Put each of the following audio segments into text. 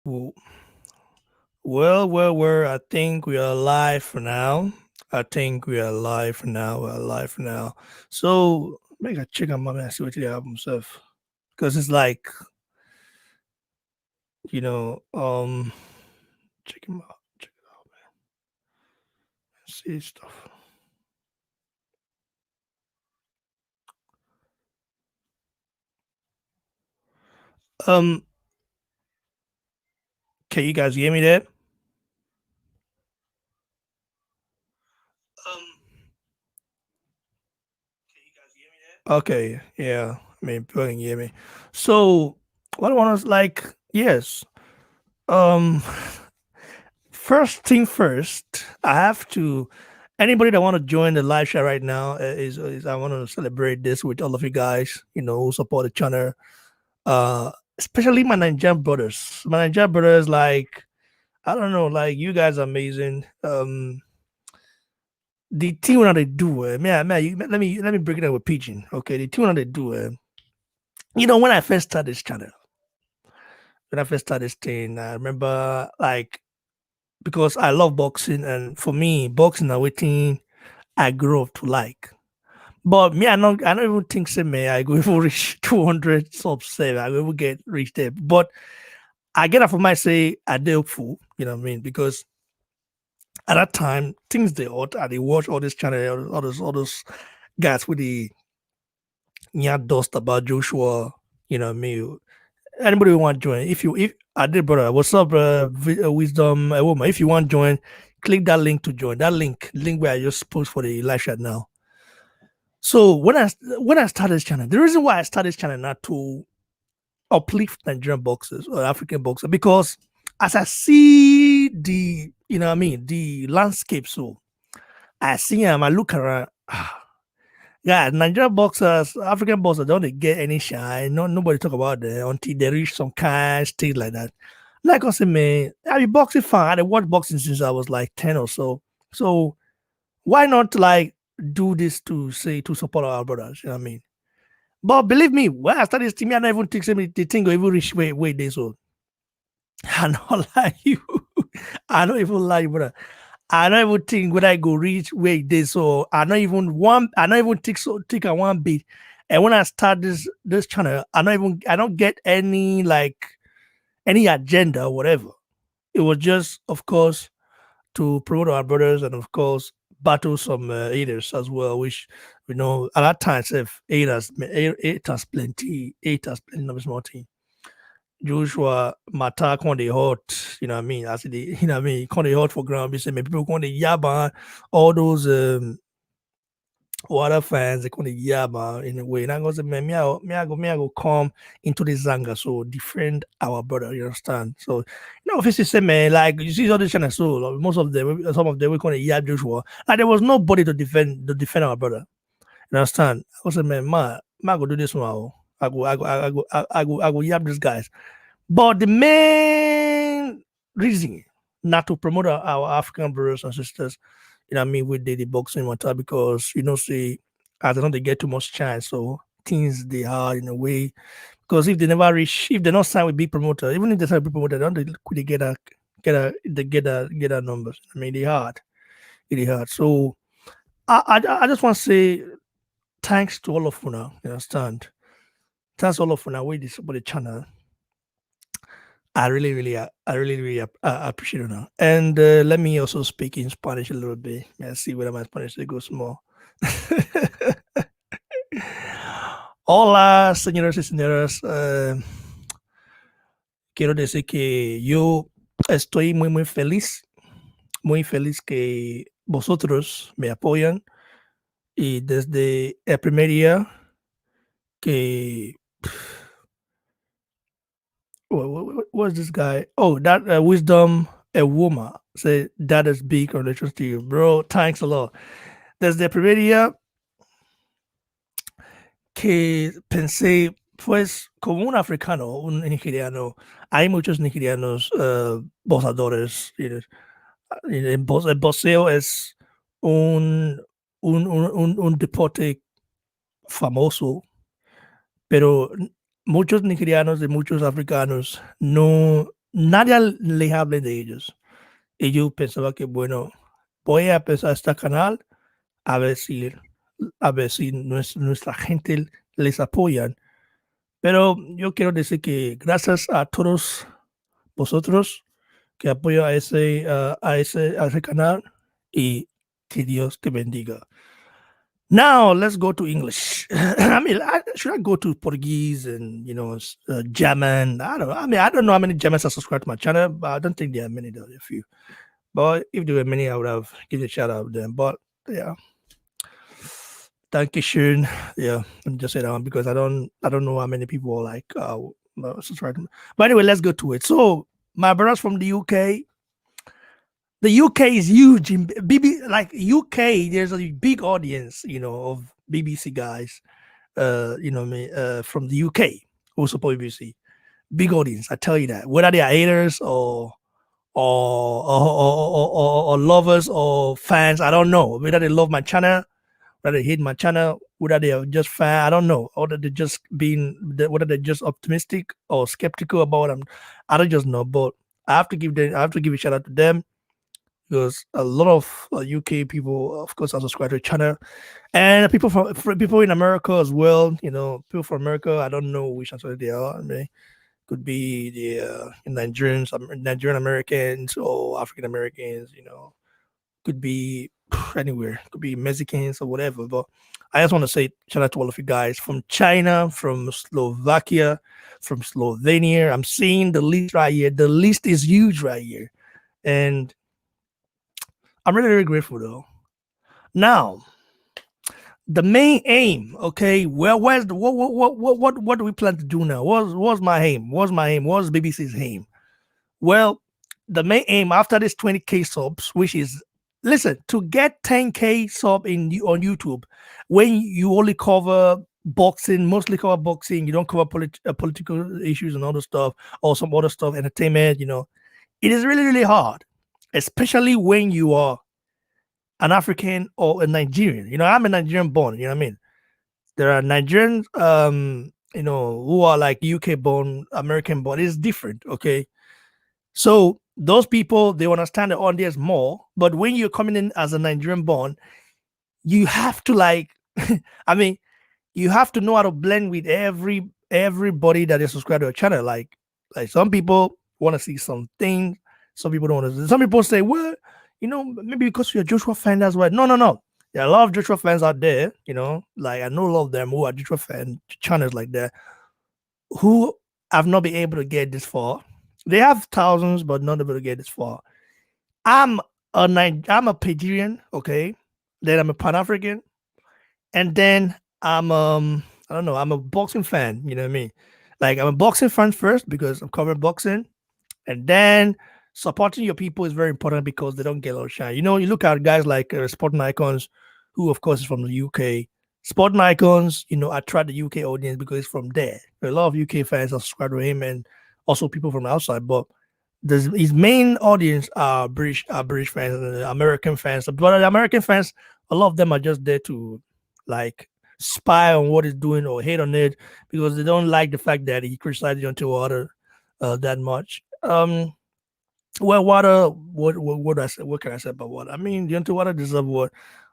W- well, I think we are live for now. I think we are live for now. We're live for now. So make a check on my man, see what the album stuff. Because it's like, you know, check him out. Check it out, man. See stuff. Um, can you guys hear me there? Um, can you guys hear me there? Okay, yeah. I mean, people can hear me. So what I want to like, yes. Um First thing first, I have to. Anybody that want to join the live chat right now is I want to celebrate this with all of you guys. You know, who support the channel. Especially my Nigerian brothers. My Nigerian brothers, like I don't know, like you guys are amazing. The thing that they do, let me break it down with pigeon. Okay, the thing that they do, when I first started this channel, when I first started this thing, I remember like because I love boxing, and for me, boxing and waiting I grew up to like. But me, I don't even think say me I go even reach 200 subs say I will get reach there. But I get up for my say I did hopeful, you know what I mean? Because at that time things they ought and they watch all this channel, all those guys with the yeah dust about Joshua, you know what I mean? Anybody who want to join, if I did brother, what's up, wisdom woman? If you want to join, click that link to join. That link where I just post for the live chat now. So when I started this channel, the reason why I started this channel not to uplift Nigerian boxers or African boxers, because as I see the you know what I mean the landscape, so I see them, I look around. Yeah, Nigerian boxers, African boxers don't they get any shine. No, nobody talk about them until they reach some kind stage like that. Like I said, man, I be boxing fan. I watched boxing since I was like 10 or so. So why not like do this to say to support our brothers? You know what I mean? But believe me, when I started this team, I never even think the thing will even reach where they so. I not lie you. I don't even lie, brother. I don't even think when I go reach where it is. So I don't even think I one bit. And when I start this channel, I don't get any like any agenda or whatever. It was just of course to promote our brothers and of course battle some haters as well, which at that time if haters plenty, no be small thing. Joshua Mata on the hot, you know what I mean? I said, you know what I mean? Con the hot for ground. We say, man, people on the yaba, all those water fans, they call the yaba in a way. And I go say, man, me, I go come into the Zanga, so defend our brother, you understand? So, obviously say, man, like you see all this channel, so like, most of them, some of them, we call it Yab Joshua. And there was nobody to defend our brother. You understand? I was say, man, I go do this one. Oh. I go yab these guys. But the main reason not to promote our African brothers and sisters, what I mean, with the boxing matter, because see, I don't know they get too much chance, so things they are in a way. Because if they never reach, if they not sign with big promoter, even if they sign with big promoter, don't they could they get a numbers? I mean, they hard, really hard. So I just want to say thanks to all of you now. You understand? Thanks all of you now. We this support the channel. I really, really appreciate it now. And let me also speak in Spanish a little bit. May I see whether my Spanish goes more. Hola, señoras y señoras. Quiero decir que yo estoy muy feliz que vosotros me apoyan y desde el primer día que what's this guy? Oh, that wisdom a woman say that is big congratulations to you, bro. Thanks a lot. Desde el primer día que pensé, pues, como un africano, un nigeriano, hay muchos nigerianos boxadores. El boxeo es un, un deporte famoso, pero muchos nigerianos y muchos africanos no nadie le hable de ellos. Ellos pensaban que, bueno, voy a empezar este canal a ver si, nuestra gente les apoyan. Pero yo quiero decir que gracias a todos vosotros que apoyan a ese canal y que Dios te bendiga. Now let's go to English. I mean, should I go to Portuguese and German? I don't know. I mean, I don't know how many Germans are subscribed to my channel, but I don't think there are many. There are a few. But if there were many, I would have given a shout out to them. But yeah, thank you, schön. Yeah, I'm just say that one because I don't know how many people are like subscribed. But anyway, let's go to it. So my brothers from the UK. The UK is huge in like UK. There's a big audience, of BBC guys, from the UK who support BBC. Big audience, I tell you that. Whether they are haters or lovers or fans, I don't know. Whether they love my channel, whether they hate my channel, whether they are just fan, I don't know. Or whether whether they're just optimistic or skeptical about them, I don't just know. But I have to give a shout out to them because a lot of UK people, of course, are subscribed to the channel, and people in America as well. People from America. I don't know which country they are. I mean, could be the Nigerians, Nigerian Americans, or African Americans. Could be anywhere. Could be Mexicans or whatever. But I just want to say shout out to all of you guys from China, from Slovakia, from Slovenia. I'm seeing the list right here. The list is huge right here, and I'm really, really grateful though. Now, the main aim, okay. Well, where's the what do we plan to do now? What's my aim? What's BBC's aim? Well, the main aim after this 20K subs, which is listen, to get 10K sub on YouTube, when you only cover boxing, mostly cover boxing, you don't cover political issues and other stuff, or some other stuff, entertainment. It is really, really hard, especially when you are an African or a Nigerian. I'm a Nigerian born, you know what I mean? There are Nigerians, who are like UK born, American born. It's different, okay? So those people, they understand the audience more. But when you're coming in as a Nigerian born, you have to like, I mean, you have to know how to blend with everybody that is subscribed to a channel. Like some people want to see something, some people don't want to. Some people say, well, maybe because you're a Joshua fan, that's why. No, no, no. There are a lot of Joshua fans out there, like I know a lot of them who are Joshua fan channels like that, who have not been able to get this far. They have thousands, but not able to get this far. I'm a Nigerian, okay. Then I'm a Pan African, and then I don't know, I'm a boxing fan. You know what I mean? Like I'm a boxing fan first because I'm covering boxing, and then supporting your people is very important because they don't get a lot of shine. You look at guys like Sporting Icons, who of course is from the UK. Sporting Icons, attract the UK audience because it's from there. A lot of UK fans are subscribed to him, and also people from outside. But his main audience are British fans and American fans. But the American fans, a lot of them are just there to like spy on what he's doing or hate on it because they don't like the fact that he criticized Deontay Wilder that much. Well, what I say? What can I say about Water? I mean, Deontay Wilder deserves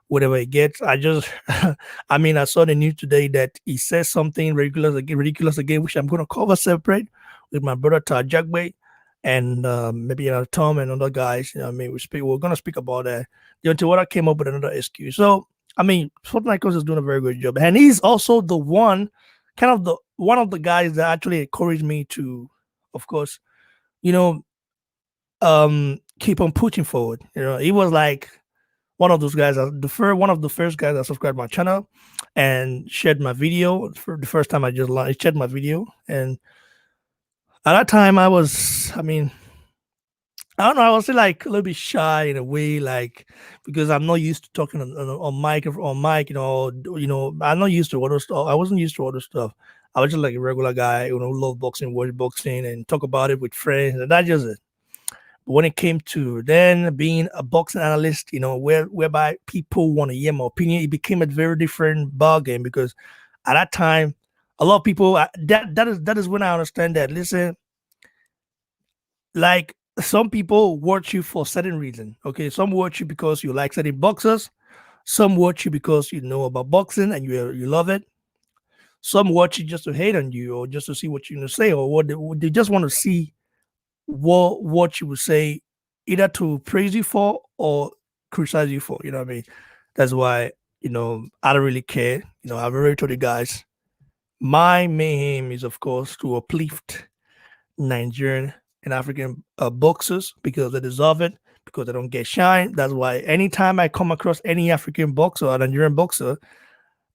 whatever he gets. I just, I mean, I saw the news today that he said something ridiculous again, which I'm going to cover separate with my brother Tajagbe and maybe Tom and other guys. I mean, we're going to speak about that. Deontay Wilder came up with another excuse. So, I mean, Sporting Icons is doing a very good job, and he's also the one of the guys that actually encouraged me to, of course, keep on pushing forward. He was like one of those guys, one of the first guys that subscribed to my channel and shared my video. For the first time I just launched, shared my video, and at that time I mean, I don't know, I was still like a little bit shy in a way, like because I'm not used to talking on mic, I'm not used to other stuff. I wasn't used to other stuff. I was just like a regular guy, who love boxing, watch boxing, and talk about it with friends, and that's just it. When it came to then being a boxing analyst, whereby people want to hear my opinion, it became a very different ballgame because at that time, a lot of people that is when I understand that. Listen, like some people watch you for certain reason. Okay, some watch you because you like certain boxers. Some watch you because you know about boxing and you love it. Some watch you just to hate on you or just to see what you're gonna say or what they just want to see what you would say, either to praise you for or criticize you for. You know what I mean? That's why I don't really care. I've already told you guys. My main aim is, of course, to uplift Nigerian and African boxers because they deserve it, because they don't get shine. That's why anytime I come across any African boxer or Nigerian boxer,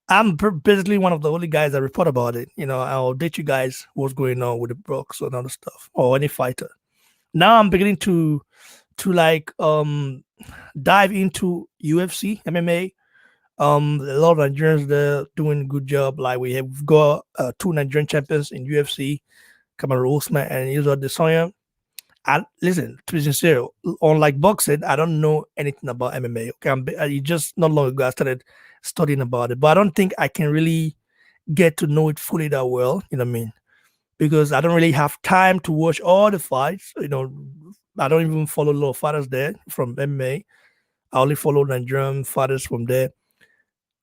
I'm basically one of the only guys that report about it. I'll update you guys what's going on with the box and other stuff or any fighter. Now I'm beginning to like dive into UFC, MMA. A lot of Nigerians they're doing a good job. Like we have got two Nigerian champions in UFC, Kamaru Usman and Israel Adesanya. I listen to be sincere. Unlike boxing, I don't know anything about MMA. Okay, it just not long ago I started studying about it, but I don't think I can really get to know it fully that well. You know what I mean? Because I don't really have time to watch all the fights. I don't even follow a lot of fighters there from MMA. I only follow Nigerian fighters from there.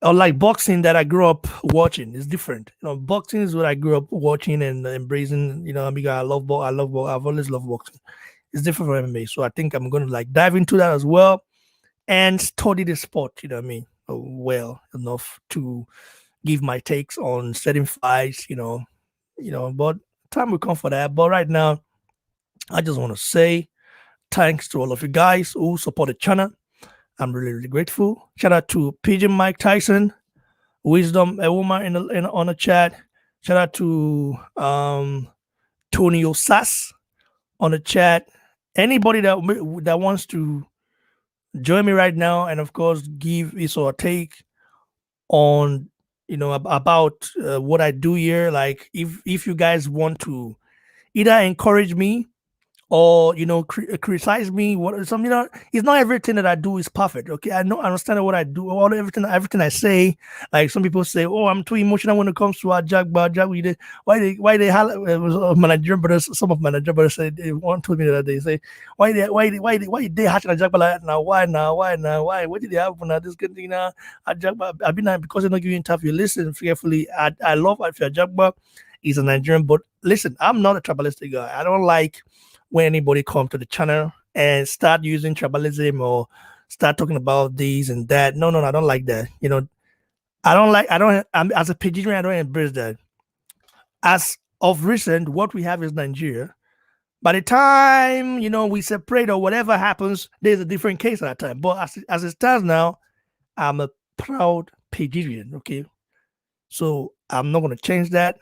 Unlike boxing that I grew up watching, it's different. Boxing is what I grew up watching and embracing. Because I love box. I've always loved boxing. It's different from MMA. So I think I'm going to like dive into that as well and study the sport. You know what I mean? Well enough to give my takes on certain fights. But time will come for that. But right now, I just want to say thanks to all of you guys who support the channel. I'm really, really grateful. Shout out to Pigeon Mike Tyson, Wisdom, a woman on the chat. Shout out to Tony Osas on the chat. Anybody that wants to join me right now, and of course give his or take on about what I do here. Like if you guys want to either encourage me or criticize me, what some it's not everything that I do is perfect. Okay, I understand what I do, all everything I say. Like some people say, oh, I'm too emotional when it comes to our Jagba. Why they my Nigerian brothers, some of my Nigerian brothers said, they one told me that they say, why they hatch a Jagba like that now, why what did they happen now, this good thing now a Jagba. I've been because they're not giving interview. Listen carefully. I love if you're Jagba is a Nigerian, but listen, I'm not a tribalistic guy. I don't like when anybody come to the channel and start using tribalism or start talking about these and that. No, I don't like that. I'm as a Nigerian, I don't embrace that. As of recent, what we have is Nigeria. By the time, we separate or whatever happens, there's a different case at that time. But as it stands now, I'm a proud Nigerian, okay? So I'm not going to change that.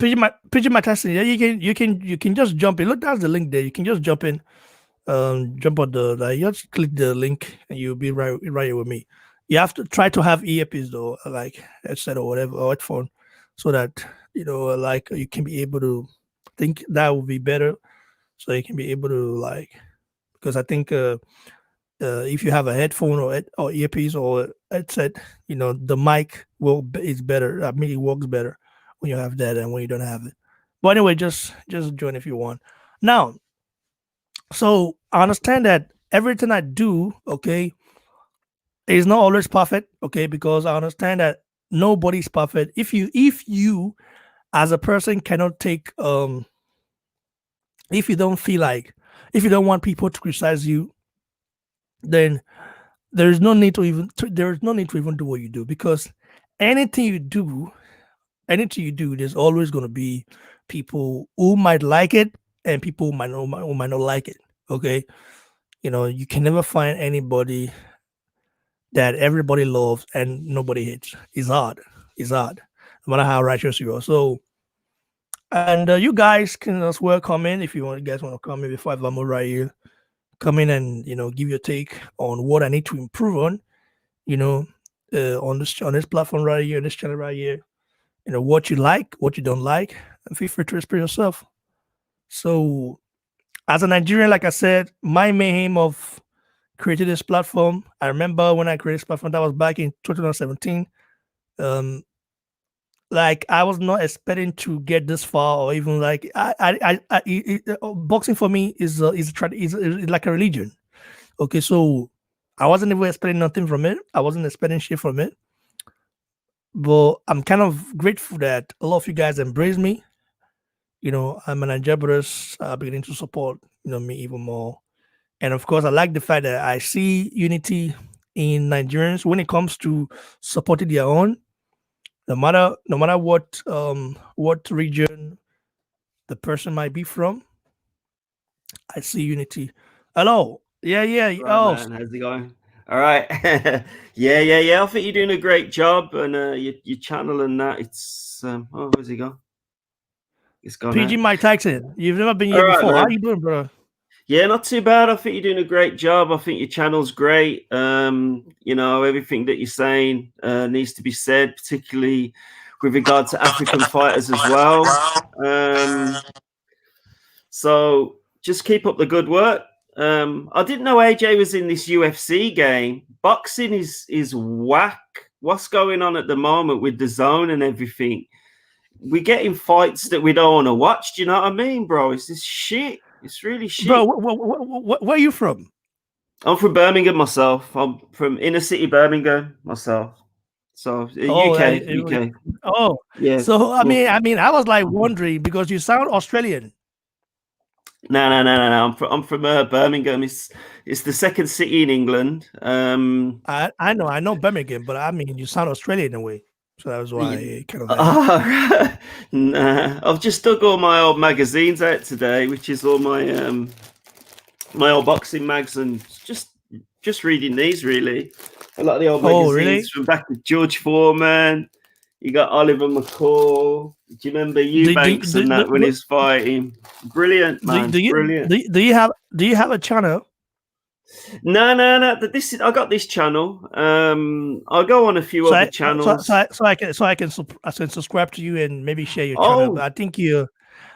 Pigeon my testing. Yeah, you can just jump in. Look, that's the link there. You can just jump in. Jump on you just click the link and you'll be right here with me. You have to try to have earpiece though, like headset or whatever, or headphone, so that like you can be able to think that would be better. So you can be able to like, because I think if you have a headphone or earpiece or headset, the mic is better. I mean, it works better when you have that and when you don't have it. But anyway, just join if you want. Now, so I understand that everything I do, okay, is not always perfect, okay, because I understand that nobody's perfect. If you as a person cannot take if you don't feel like, if you don't want people to criticize you, then there's no need to even do what you do, because anything you do there's always going to be people who might like it and people who might not like it. Okay, you can never find anybody that everybody loves and nobody hates. It's hard. No matter how righteous you are. So, and you guys can as well come in if you guys want to come in before I move right here. Come in and give your take on what I need to improve on. On this platform right here, this channel right here. What you like, what you don't like, and feel free to express yourself. So, as a Nigerian, like I said, my main aim of creating this platform, I remember when I created this platform, that was back in 2017. like I was not expecting to get this far, or even like boxing for me is like a religion. Okay, so I wasn't even expecting nothing from it. I wasn't expecting shit from it. But I'm kind of grateful that a lot of you guys embrace me. I'm an Nigerian brothers beginning to support, me even more. And of course, I like the fact that I see unity in Nigerians when it comes to supporting their own, no matter what region the person might be from. I see unity. Hello. Yeah, yeah. Right, Oh, man. How's it going? All right. Yeah. I think you're doing a great job, and your channel and that. It's oh, where's he gone? It's gone PG now. Mike Tyson. You've never been All here right, before. How man. you doing, bro? Yeah, not too bad. I think you're doing a great job. I think your channel's great. Everything that you're saying needs to be said, particularly with regard to African fighters as well. So just keep up the good work. I didn't know AJ was in this UFC game. Boxing is whack. What's going on at the moment with the zone and everything? We're getting fights that we don't want to watch. Do you know what I mean, bro? It's this shit. It's really Bro, shit. where are you from? I'm from Birmingham myself. I'm from inner city Birmingham myself. So Oh, UK, UK. oh. Yeah. So Well, I was like wondering because you sound Australian. no. I'm from Birmingham. It's the second city in England. I know Birmingham, but I mean you sound Australian in a way, so that was why I kind of asked. Nah, I've just dug all my old magazines out today, which is all my old boxing mags, and just reading these really. A lot of the old Oh, really? magazines from back with George Foreman. You got Oliver McCall. Do you remember Do do Eubanks do and do, that when he's fighting? Brilliant, do, man. do you Brilliant. do you have a channel? No. I got this channel. I'll go on a few So other I so so channels. I, so I can I can subscribe to you and maybe share your channel. But Oh, I think you yeah.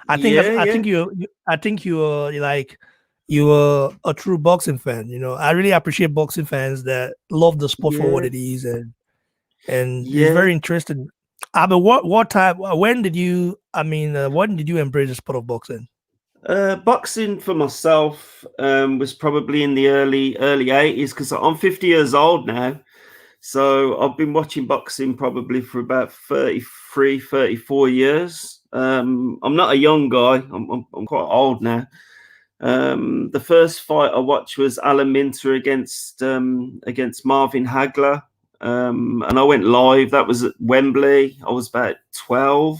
I think you're like you're a true boxing fan. I really appreciate boxing fans that love the sport for what Yeah. it is, and it's Yeah. very interesting. But what time? When did you? I mean, when did you embrace the sport of boxing? Boxing for myself was probably in the early 80s because I'm 50 years old now. So I've been watching boxing probably for about 33, 34 years. I'm not a young guy. I'm quite old now. The first fight I watched was Alan Minter against Marvin Hagler, and I went live. That was at Wembley. I was about 12,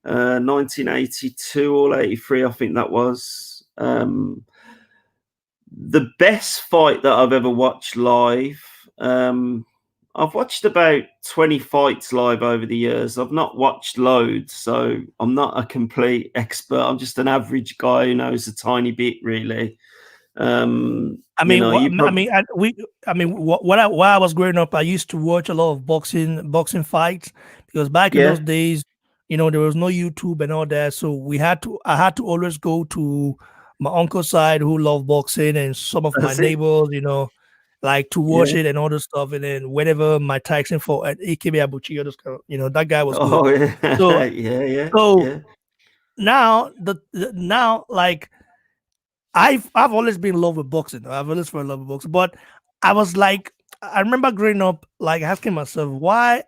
1982 or 83, I think that was. The best fight that I've ever watched live. I've watched about 20 fights live over the years. I've not watched loads, so I'm not a complete expert. I'm just an average guy who knows a tiny bit, really. I You mean, know, you probably, while I was growing up, I used to watch a lot of boxing fights because back in yeah, those days, there was no YouTube and all that, so I had to always go to my uncle's side who loved boxing and some of my that's it. neighbors, like to watch Yeah. it and all this stuff. And then whenever my Tyson fought at AKB Abuchi, that guy was good. Oh, So yeah. Yeah. so Yeah. now now like I've always been in love with boxing. I've always been in love with boxing. But I was like, I remember growing up, like asking myself why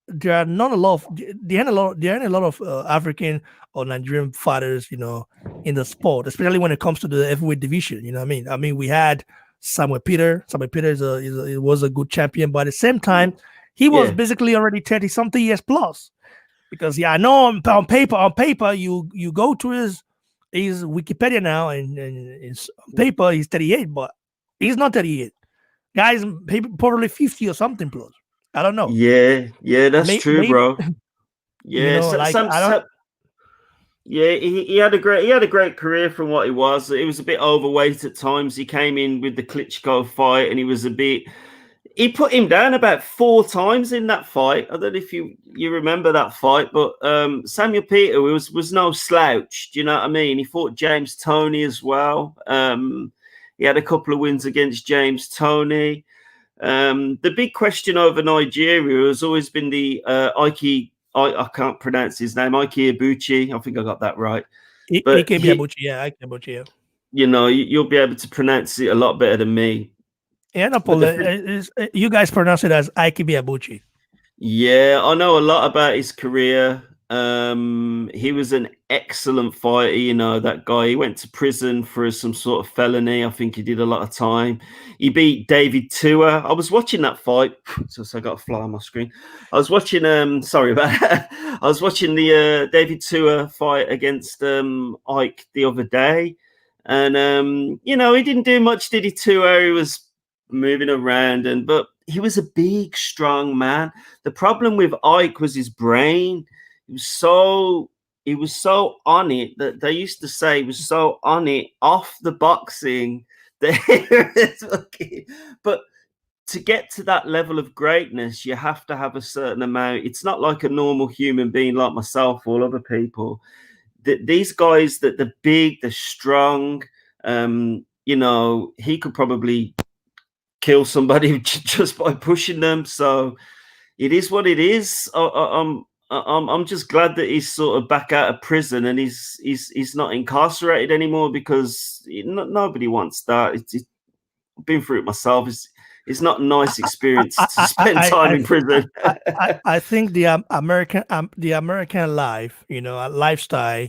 there are not a lot of there aren't a lot of African or Nigerian fighters, in the sport, especially when it comes to the heavyweight division. You know what I mean? I mean, we had Samuel Peter. Samuel Peter was a good champion, but at the same time, he was Yeah. basically already 30 something years plus. Because I know on paper you go to his Wikipedia now, and on paper he's 38, but he's not 38. Guys, probably 50 or something plus. I don't know. Yeah. That's true, Maybe bro. Yeah. like Some, I don't. some Yeah, he had a great career from what he was. He was a bit overweight at times. He came in with the Klitschko fight, and he was a bit. He put him down about 4 times in that fight. I don't know if you remember that fight, but Samuel Peter was no slouch. Do you know what I mean? He fought James Toney as well. He had a couple of wins against James Toney. The big question over Nigeria has always been the Ike I can't pronounce his name, Ike Ibuchi. I think I got that right. But AKB Abuchi, yeah, AKB Abuchi, yeah. you'll be able to pronounce it a lot better than me. Yeah, no, But Paul, you guys pronounce it as AKB Abuchi. yeah, I know a lot about his career. He was an excellent fighter. That guy. He went to prison for some sort of felony. I think he did a lot of time. He beat David Tua. I was watching that fight. So I got a fly on my screen. I was watching. Sorry about that. I was watching the David Tua fight against Ike the other day, and he didn't do much, did he? Tua. He was moving around, but he was a big, strong man. The problem with Ike was his brain. He was so on it that they used to say he was so on it off the boxing that but to get to that level of greatness, you have to have a certain amount. It's not like a normal human being like myself or other people. These guys that they're big, they're strong. He could probably kill somebody just by pushing them. So it is what it is. I'm just glad that he's sort of back out of prison and he's not incarcerated anymore, because nobody wants that. I've been through it myself. It's not a nice experience to spend time in prison. I think the American life, lifestyle,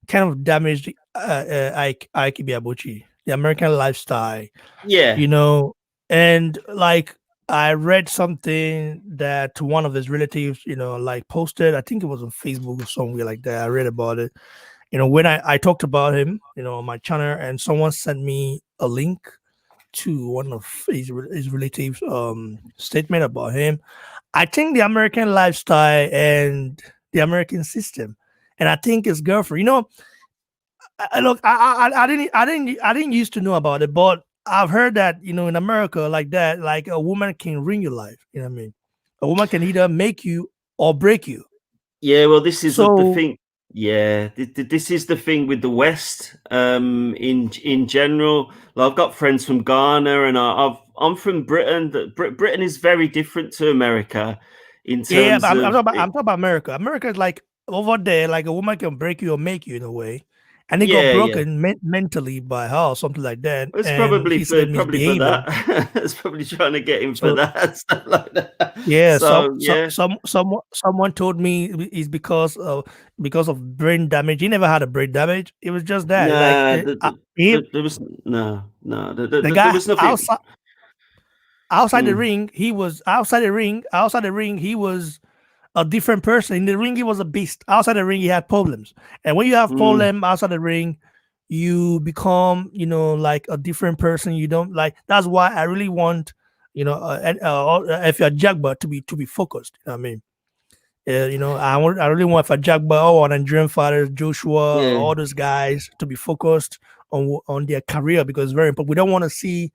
kind of damaged Ike Abuchi. The American lifestyle, Yeah. And like I read something that one of his relatives, like posted. I think it was on Facebook or somewhere like that. I read about it. When I talked about him, on my channel, and someone sent me a link to one of his relatives' statement about him. I think the American lifestyle and the American system, and I think his girlfriend. Look, I didn't used to know about it, but I've heard that in America, like that, like a woman can ruin your life. You know what I mean? A woman can either make you or break you. Yeah, well, this is the So thing. Yeah, this is the thing with the West. In general, like, I've got friends from Ghana, and I'm from Britain. That Britain is very different to America in yeah, but terms of I'm talking about America. America is like over there, like a woman can break you or make you in a way, and it got yeah. broken mentally by her or something like that, It's and he started probably for misbehaving. that. It's probably trying to get him for So that, stuff like that. yeah, So yeah, someone told me it's because of brain damage. He never had a brain damage. It was just that, like, nah, there was the there guy was nothing. outside the Mm, ring, he was outside the ring. Outside the ring, he was a different person. In the ring, he was a beast. Outside the ring, he had problems. And when you have mm, problem outside the ring, you become, like a different person. You don't like. That's why I really want, if you're Jagba to be focused. You know what I mean? I really want for Jagba or Nigerian fighters, Joshua, yeah, all those guys to be focused on their career, because it's very important. We don't want to see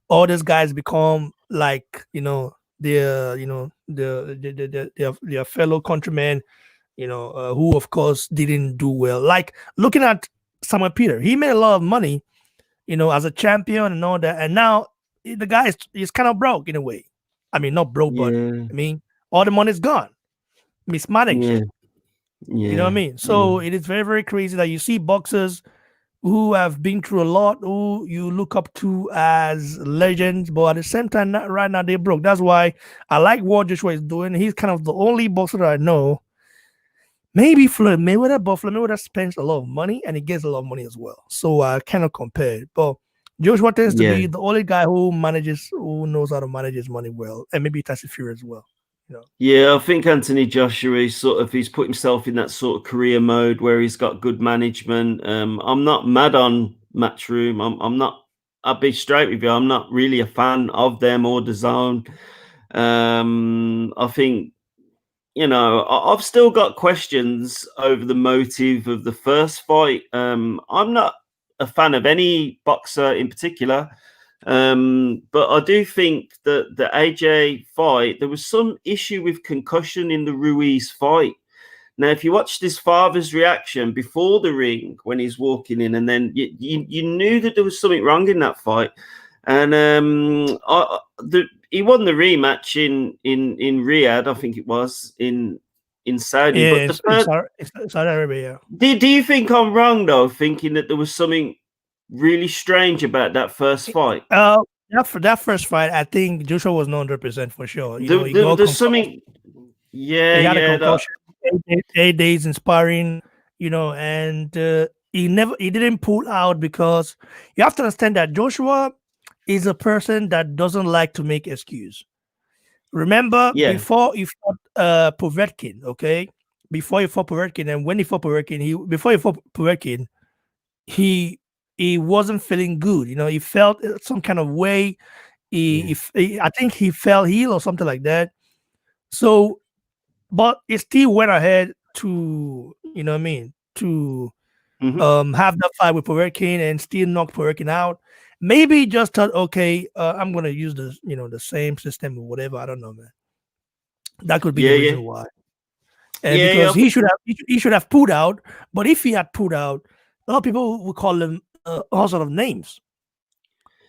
all these guys become like their their fellow countrymen, who of course didn't do well. Like looking at Samuel Peter, he made a lot of money, as a champion and all that, and now the guy is kind of broke in a way. I mean, not broke, but yeah, I mean, all the money's gone, mismanaged. yeah, You know what I yeah, mean? yeah, So it is very, very crazy that you see boxers who have been through a lot, who you look up to as legends, but at the same time, right now they're broke. That's why I like what Joshua is doing. He's kind of the only boxer that I know. Maybe Floyd Mayweather, but Floyd Mayweather spends a lot of money and he gets a lot of money as well. So I cannot compare it. But Joshua tends to yeah. be the only guy who knows how to manage his money well, and maybe Tyson Fury as well. Yeah, I think Anthony Joshua is he's put himself in that sort of career mode where he's got good management. I'm not mad on Matchroom. I'm not. I'll be straight with you. I'm not really a fan of them or the Zone. I think I've still got questions over the motive of the first fight. I'm not a fan of any boxer in particular. But I do think that the AJ fight, there was some issue with concussion in the Ruiz fight. Now, if you watched his father's reaction before the ring when he's walking in, and then you knew that there was something wrong in that fight. And he won the rematch in Riyadh, I think it was in in Saudi. Yeah, But the in first, Saudi Arabia. do you think I'm wrong though, thinking that there was something really strange about that first Yeah. fight? That first fight, I think Joshua was not 100% for sure. He got There's concussed. something. Yeah, He had a yeah. That, concussion. 8 days in sparring, and he didn't pull out because you have to understand that Joshua is a person that doesn't like to make excuse. Remember, yeah. before he fought Povetkin, okay? Before he fought Povetkin, and when he fought Povetkin, before he fought Povetkin, he he wasn't feeling good. He felt some kind of way. Yeah. I think he fell ill or something like that. So, but he still went ahead to, what I mean, to Hmm. have that fight with Povetkin and still knock Povetkin out. Maybe he just thought, okay, I'm gonna use the same system or whatever. I don't know, man. That could be Yeah, the yeah, reason why. And yeah, because yeah. he should have pulled out. But if he had pulled out, a lot of people would call him all sort of names.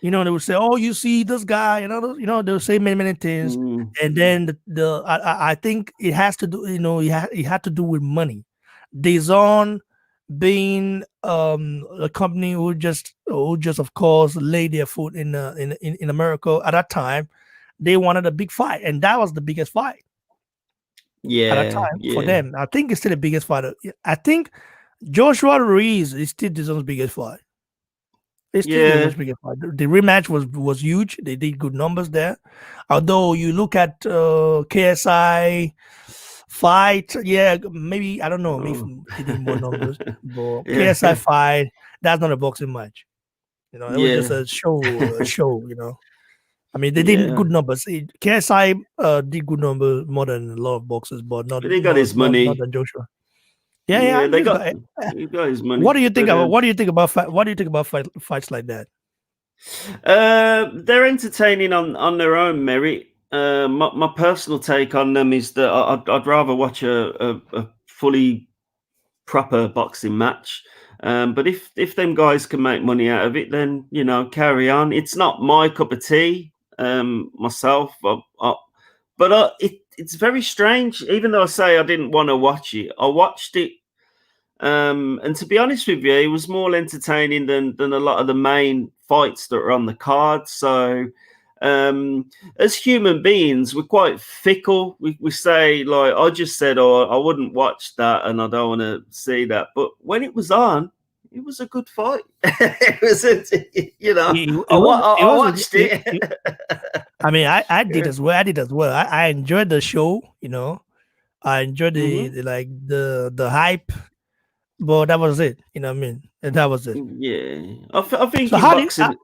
They would say, "Oh, you see this guy," they would say many things. Mm, And then I think it has to do, it had to do with money. DAZN being a company who just of course laid their foot in America at that time. They wanted a big fight, and that was the biggest fight at that yeah, time for yeah, them. I think it's still the biggest fight. I think Joshua Ruiz is still DAZN's biggest fight. It's still yeah. DAZN's biggest fight. The rematch was huge. They did good numbers there. Although you look at KSI fight, yeah, maybe I don't know, maybe Oh. they did more numbers, but Yeah, KSI fight, that's not a boxing match. It was just yeah, a show. I mean, they did yeah. good numbers. KSI did good numbers more than a lot of boxers, but not They got his not money. than Joshua. Yeah, yeah, Yeah, he's got. he got his What money. do you think But about? What do you think about? What do you think about fights like that? they're entertaining on their own merit. My personal take on them is that I'd rather watch a fully proper boxing match. But if them guys can make money out of it, then carry on. It's not my cup of tea, myself. But it's very strange. Even though I say I didn't want to watch it, I watched it. And to be honest with you, it was more entertaining than a lot of the main fights that are on the card. So, as human beings, we're quite fickle. We say, like I just said, oh, I wouldn't watch that, and I don't want to see that. But when it was on, it was a good fight. It was, It was. It I was. watched it. I mean, I did as well. I did as well. I enjoyed the show. I enjoyed the, Hmm. the like the hype, but that was it. You know what I mean? And that was it. Yeah, I think So in boxing.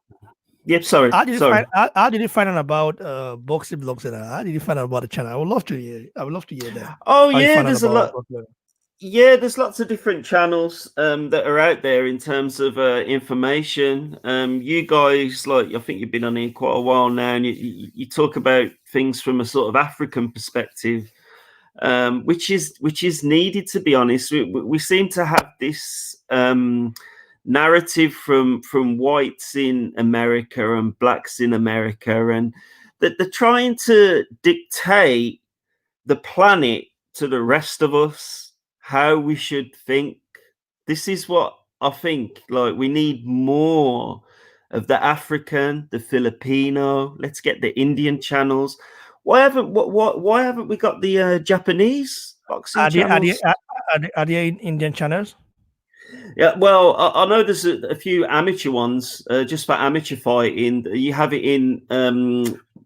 Yep. Sorry. how did you Sorry. find how did you find out about boxing blogs and how did you find out about the channel? I would love to hear. I would love to hear that. Oh How you yeah, find out there's a about lot. boxing? Yeah, there's lots of different channels that are out there in terms of information. You guys, like I think you've been on here quite a while now, and you talk about things from a sort of African perspective, which is needed. To be honest, we seem to have this narrative from whites in America and blacks in America, and that they're trying to dictate the planet to the rest of us, how we should think. This is what I think. Like, we need more of the African, the Filipino. Let's get the Indian channels. Why haven't we got the Japanese boxing Are they are they channels? are they Indian channels? Yeah, well, I know there's a few amateur ones, just for amateur fighting. You have it in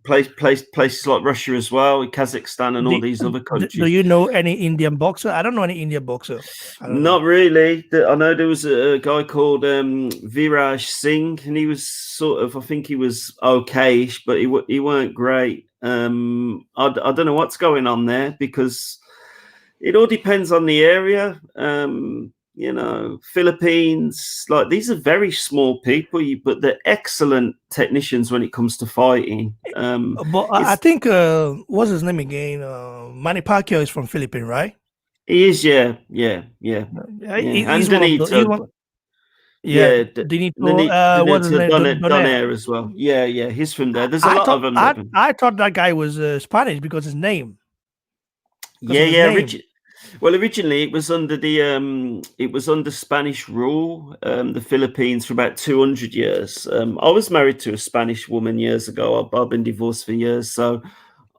places like Russia as well, Kazakhstan, and all Do, these other do countries. you know any Indian boxer? I don't know any Indian boxer. I don't know. Not really. I know there was a guy called Viraj Singh, and he was sort of, I think he was okayish, but he weren't great. I don't know what's going on there, because it all depends on the area. Philippines, like, these are very small people, but they're excellent technicians when it comes to fighting. But I It's think what's his name again? Manny Pacquiao is from Philippines, right? He is, yeah, yeah, yeah, yeah, and He's one of the. He's Donito. one. Yeah, Yeah, Dinito. What's his name? Donaire. Donaire as well. Yeah, yeah, he's from there. There's a I lot thought of them that I have been. I thought that guy was Spanish because his name, Yeah, of his yeah, name. Well, originally it was under Spanish rule, the Philippines for about 200 years. I was married to a Spanish woman years ago. I've been divorced for years, so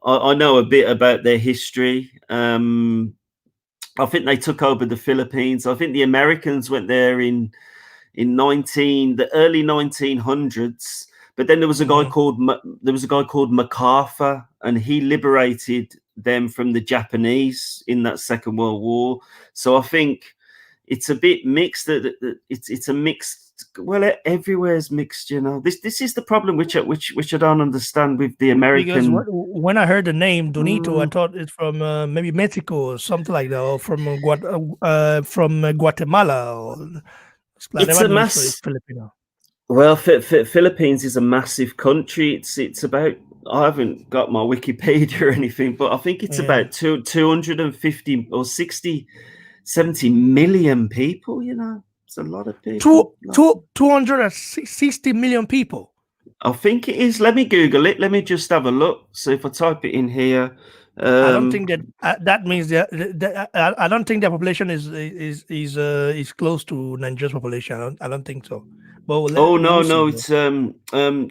I know a bit about their history. I think they took over the Philippines. I think the Americans went there in the early 1900s. But then Mhm. there was a guy called MacArthur, and he liberated them from the Japanese in that Second World War. So I think it's a bit mixed. It's a mixed. Well, everywhere's mixed. This is the problem which I don't understand with the Because American. when I heard the name Donito, I Mm, thought it's from maybe Mexico or something like that, or from Guatemala. I it's never a knew it's mass. Filipino. Well, Philippines is a massive country. It's about. I haven't got my Wikipedia or anything, but I think it's Yeah, about 250 or 60, 70 million people. It's a lot of two people. two 260 million people. I think it is. Let me Google it. Let me just have a look. So if I type it in here, I don't um, think that that means I don't think their population is close to Nigeria's population. I don't think so. But oh we will no, see no, though. it's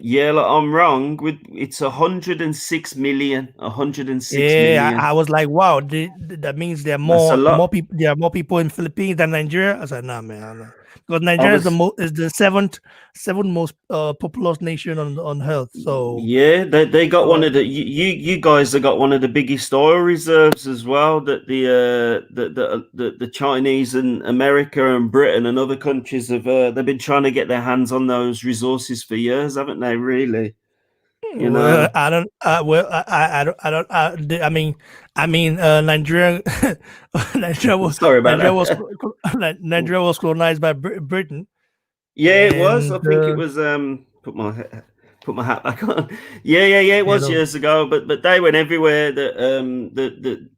yeah, like, I'm wrong. It's 106 million. 106 Yeah, million. I was like, wow, that means there are That's a more lot. people. There are more people in Philippines than Nigeria. I said, nah, man, I know. Because I Nigeria is was the seventh most populous nation on earth. So, Yeah, they got one uh, of the you guys have got one of the biggest oil reserves as well that the Chinese and America and Britain and other countries have they've been trying to get their hands on those resources for years, haven't they? Really, you well, know. I don't. Well, I don't. I don't. Nigeria, Sorry about that. Nigeria was colonized by Britain, Yeah, it was. I and think it was. Put my hat back on. Yeah. It you was know, years ago, but they went everywhere. That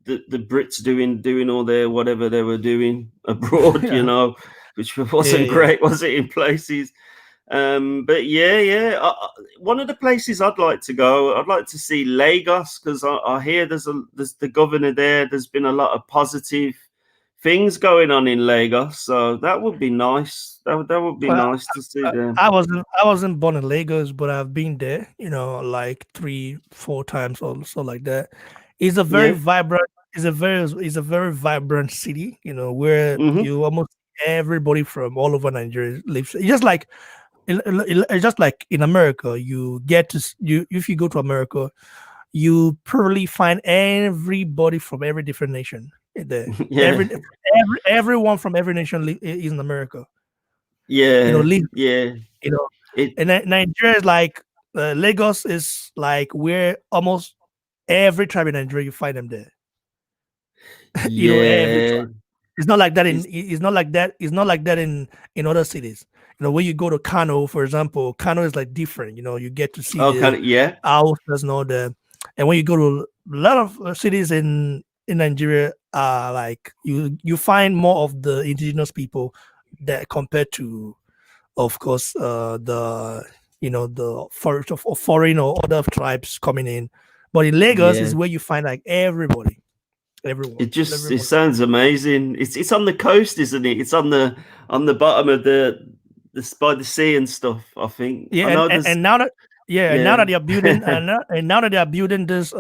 the Brits doing all their whatever they were doing abroad, yeah, which yeah, wasn't yeah. great, was it, in places? But yeah. One of the places I'd like to go, I'd like to see Lagos because I hear there's the governor there. There's been a lot of positive things going on in Lagos, so that would be nice. That would be Well, nice to see them. I wasn't born in Lagos, but I've been there. Like 3, 4 times or so like that. It's a very Yeah. vibrant. It's a very vibrant city. Where Hmm. you almost everybody from all over Nigeria lives. It's just like in America, you get to you if you go to America, you probably find everybody from every different nation there. Yeah. Everyone from every nation is in America. Yeah. Live Yeah. you know, It. and Nigeria is like Lagos is like where almost every tribe in Nigeria you find them there. Every Yeah. tribe. It's not like that in It's. it's not like that. It's not like that in other cities. When you go to Kano, for example, Kano is like different. You get to see the Okay. Yeah. houses and all that. And when you go to a lot of cities in Nigeria, like you find more of the indigenous people that compared to, of course, the foreign or other tribes coming in. But in Lagos Yeah. is where you find like everybody, everyone, It everyone. sounds amazing. It's on the coast, isn't it? It's on the bottom of the by the sea and stuff. I think Yeah, I and know and, there's. and now that yeah, and now Yeah. that they are building and now that they are building this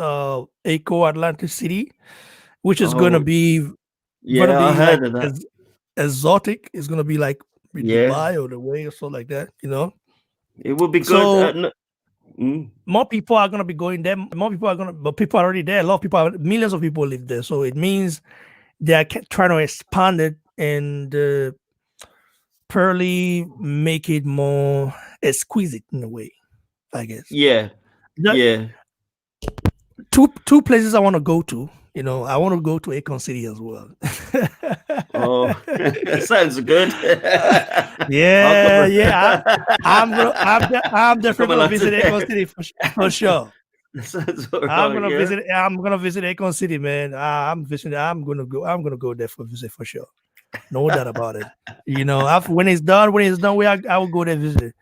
Eco Atlantic City, which is Oh gonna yeah, I be like heard of that. exotic. It's gonna be like in Yeah, Dubai or the way or so like that. it would be good. So Mm, more people are gonna be going there. More people are gonna, but people are already there. A lot of people, millions of people live there. So it means they are trying to expand it and probably make it more exquisite in a way. I guess. yeah, The yeah. two places I want to go to. I want to go to Akon City as well. Oh, sounds good. I'll come. Yeah, yeah. I'm Come definitely gonna along visit Akon today. City for sure. Sounds all right. Yeah. I'm gonna visit Akon City, man. I'm visiting. I'm gonna go there for visit for sure. No doubt about it. After when it's done, I will go there visit.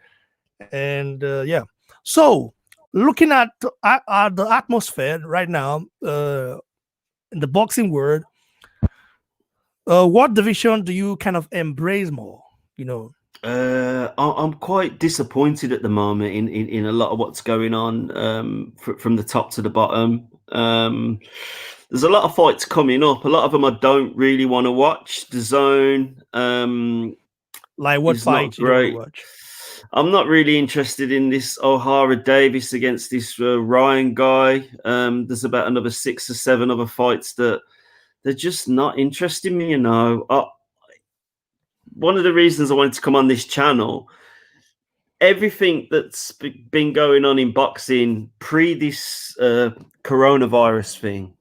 And yeah. So looking at the atmosphere right now, in the boxing world, What division do you kind of embrace more? You know, I'm quite disappointed at the moment in a lot of what's going on from the top to the bottom. There's a lot of fights coming up. A lot of them I don't really want to watch. The Zone like what is not fights you don't want to great. watch? I'm not really interested in this O'Hara Davis against this Ryan guy. There's about another 6 or 7 other fights that they're just not interesting me. One of the reasons I wanted to come on this channel, everything that's been going on in boxing pre this coronavirus thing,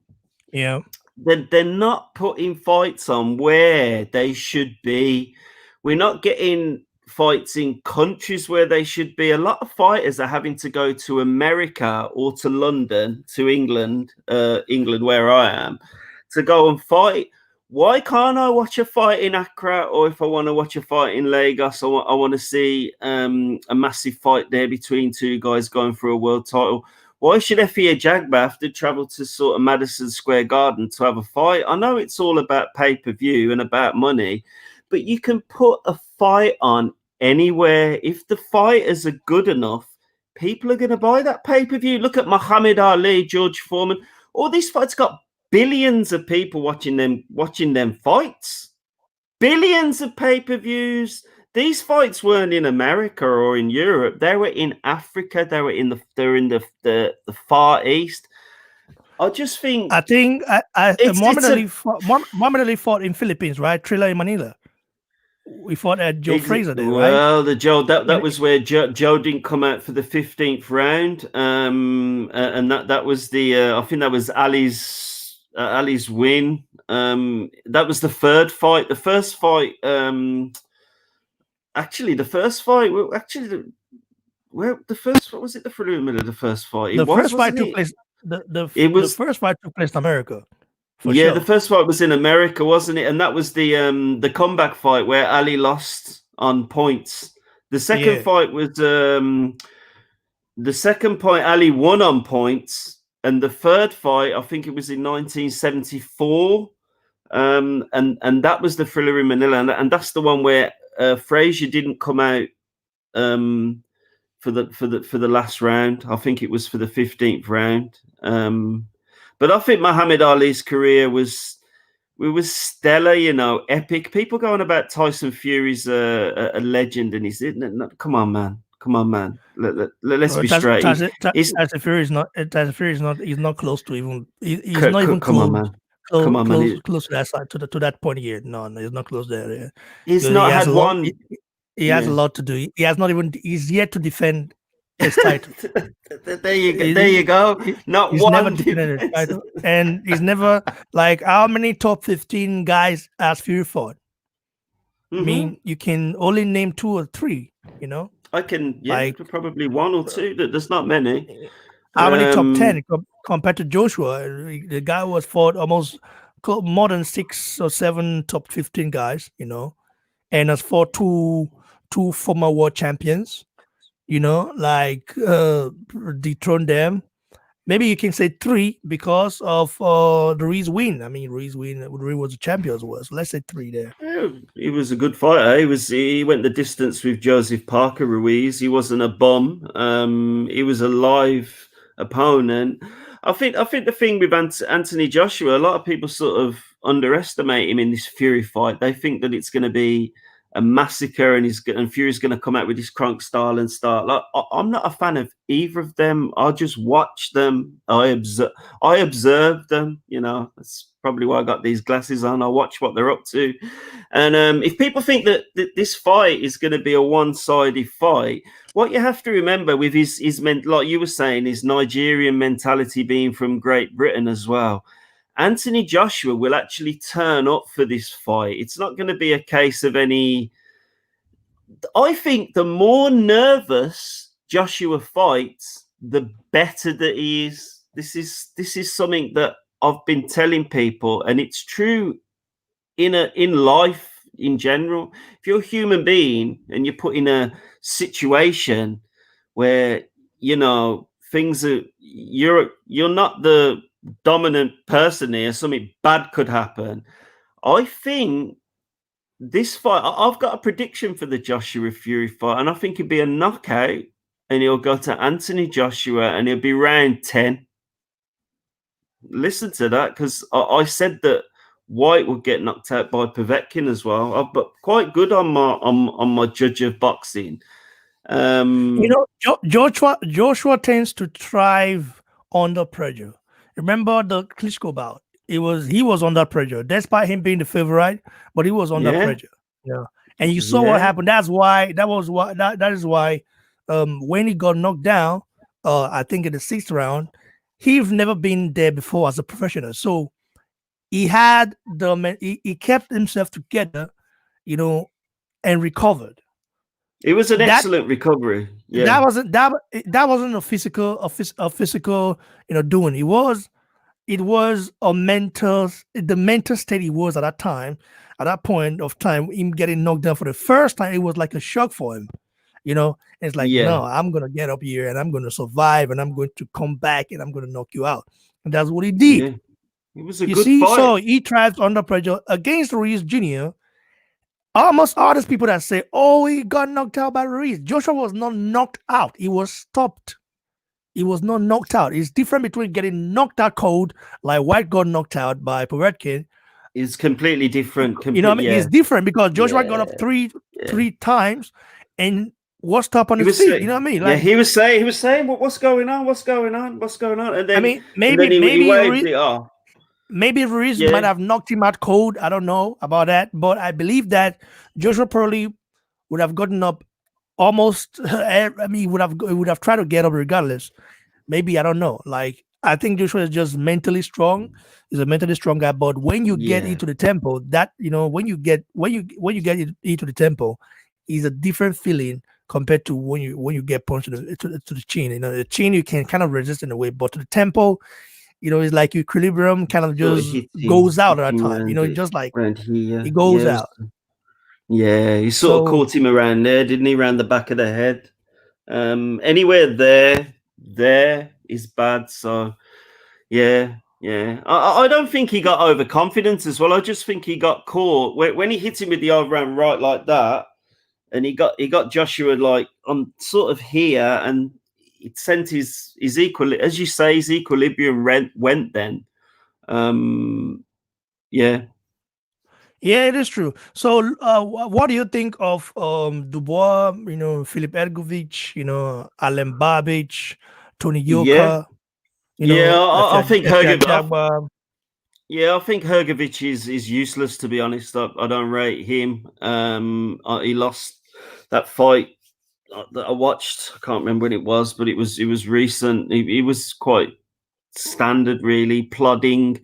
Yeah, they're not putting fights on where they should be. We're not getting fights in countries where they should be. A lot of fighters are having to go to America or to London, to England, England where I am, to go and fight. Why can't I watch a fight in Accra, or if I want to watch a fight in Lagos, I want to see a massive fight there between two guys going for a world title? Why should Effie Jagba have to travel to sort of Madison Square Garden to have a fight? I know it's all about pay-per-view and about money, but you can put a fight on anywhere. If the fighters are good enough, people are going to buy that pay-per-view. Look at Muhammad Ali, George Foreman. All these fights got billions of people watching them fights. Billions of pay-per-views. These fights weren't in America or in Europe. They were in Africa. They're in the Far East. I just think I think it's a Muhammad Ali fought in Philippines, right? Trilla in Manila. We fought at Joe Fraser there, right? well, the Joe that was where Joe didn't come out for the 15th round, and that was the I think that was Ali's win. That was the third fight. The first fight, actually, the first fight, well, actually, where the first, what was it? The preliminary of the first fight. The first fight Wasn't took it? place. It The was. first fight took place in America, for Yeah, the sure. first fight was in America, wasn't it? And that was the comeback fight where Ali lost on points. The second Yeah, fight was the second point Ali won on points, and the third fight, I think it was in 1974. And that was the thriller in Manila, and that's the one where Frazier didn't come out for the last round. I think it was for the 15th round. But I think Muhammad Ali's career was stellar, epic. People going about Tyson Fury's a legend, and he's come on, man. Let's be straight. He's Tyson Fury is not. He's not close to even. He's not even come on, close. man. Come on, man. Close to that side, to that point here. No, he's not close there. Yeah. He's He not has had a lot. one. He has a lot to do. He has not even. He's yet to defend his title. There you go. Not he's one never defended his title, and he's never like how many top 15 guys has Fury fought? I mean, you can only name 2 or 3. I can, like probably 1 or 2. There's not many. How many top 10 compared to Joshua? The guy was fought almost more than 6 or 7 top 15 guys, and has fought two former world champions, like dethroned them. Maybe you can say 3 because of the Ruiz win. I mean, Ruiz was a champion as well. So let's say 3 there. Yeah, he was a good fighter. He went the distance with Joseph Parker Ruiz. He wasn't a bum. He was a live opponent. I think the thing with Anthony Joshua, a lot of people sort of underestimate him in this Fury fight. They think that it's going to be a massacre, and Fury's going to come out with his Kronk style and start. Like, I'm not a fan of either of them. I just watch them. I observe them. That's probably why I got these glasses on. I watch what they're up to, and if people think that this fight is going to be a one-sided fight, what you have to remember with his like you were saying, his Nigerian mentality, being from Great Britain as well. Anthony Joshua will actually turn up for this fight. It's not going to be a case of any. I think the more nervous Joshua fights, the better that he is. This is something that I've been telling people, and it's true in life in general. If you're a human being and you're put in a situation where things are, you're not the dominant person here, something bad could happen. I think this fight, I've got a prediction for the Joshua Fury fight, and I think it'd be a knockout, and he'll go to Anthony Joshua, and it'll be round 10. Listen to that, because I said that White would get knocked out by Povetkin as well. I'm but quite good on my judge of boxing. Joshua tends to thrive under pressure. Remember the Klitschko bout? He was under pressure, despite him being the favorite, but he was under Yeah, pressure. Yeah, and you saw what yeah, happened. That is why when he got knocked down, I think in the 6th round, he's never been there before as a professional. So he had he kept himself together, and recovered. it was an That excellent recovery. Yeah, that wasn't a physical doing. It was a the mental state he was at that point of time, him getting knocked down for the first time. It was like a shock for him. It's like, yeah, no, I'm gonna get up here and I'm gonna survive and I'm going to come back and I'm gonna knock you out. And that's what he did. yeah. It was a You good see, fight. so he thrives under pressure against Ruiz Jr. Almost all these people that say, oh, he got knocked out by Ruiz. Joshua was not knocked out. He was stopped. He was not knocked out. It's different between getting knocked out cold, like White got knocked out by Povetkin. It's completely different. You know what I mean? Yeah. It's different because Joshua got up three times and was top on his feet. You know what I mean? Like, he was saying, what's going on? What's going on? What's going on? And then, I mean, maybe he waved it off. Maybe Ruiz might have knocked him out cold. I don't know about that, but I believe that Joshua probably would have gotten up almost. I mean, would have tried to get up regardless. Maybe, I don't know. Like, I think Joshua is just mentally strong. He's a mentally strong guy. But when you get into the tempo, that when you get into the tempo, is a different feeling compared to when you get punched to the chin. The chin you can kind of resist in a way, but to the tempo, it's like equilibrium kind of just goes out at that time. Just like it goes out. Yeah, he sort of caught him around there, didn't he? Around the back of the head. Anywhere there is bad. So yeah. I don't think he got overconfident as well. I just think he got caught when he hit him with the overhand right like that, and he got Joshua like on sort of here, and it sent his as you say, his equilibrium went then. Yeah. Yeah, it is true. So, what do you think of Dubois? Filip Ergovic. Alen Babic, Tony Yoka. I think Hergovic. Yeah, I think Hergovic is useless, to be honest. I don't rate him. He lost that fight that I watched. I can't remember when it was, but it was recent. He was quite standard, really. Plodding,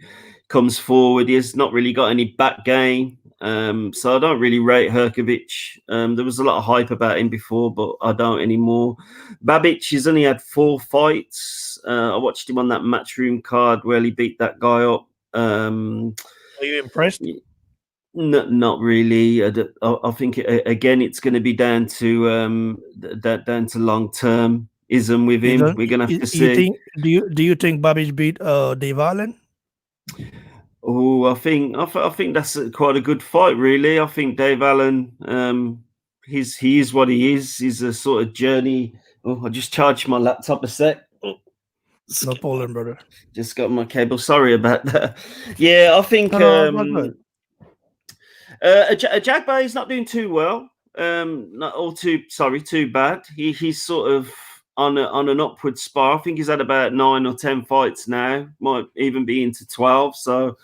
comes forward. He has not really got any back game. So I don't really rate Hergovic. There was a lot of hype about him before, but I don't anymore. Babic, he's only had 4 fights. I watched him on that Matchroom card where he beat that guy up. Are you impressed? Not really. I think again it's going to be down to long termism with him. We're going to have to see. Do you think Babic beat Dave Allen? Oh, I think that's quite a good fight, really. I think Dave Allen, he is what he is. He's a sort of journey. Oh, I just charged my laptop a sec. No problem, brother. Just got my cable. Sorry about that. Yeah, I think Ajagba is not doing too well. Too bad. He's sort of on an upward spiral. I think he's had about 9 or 10 fights now. Might even be into 12. So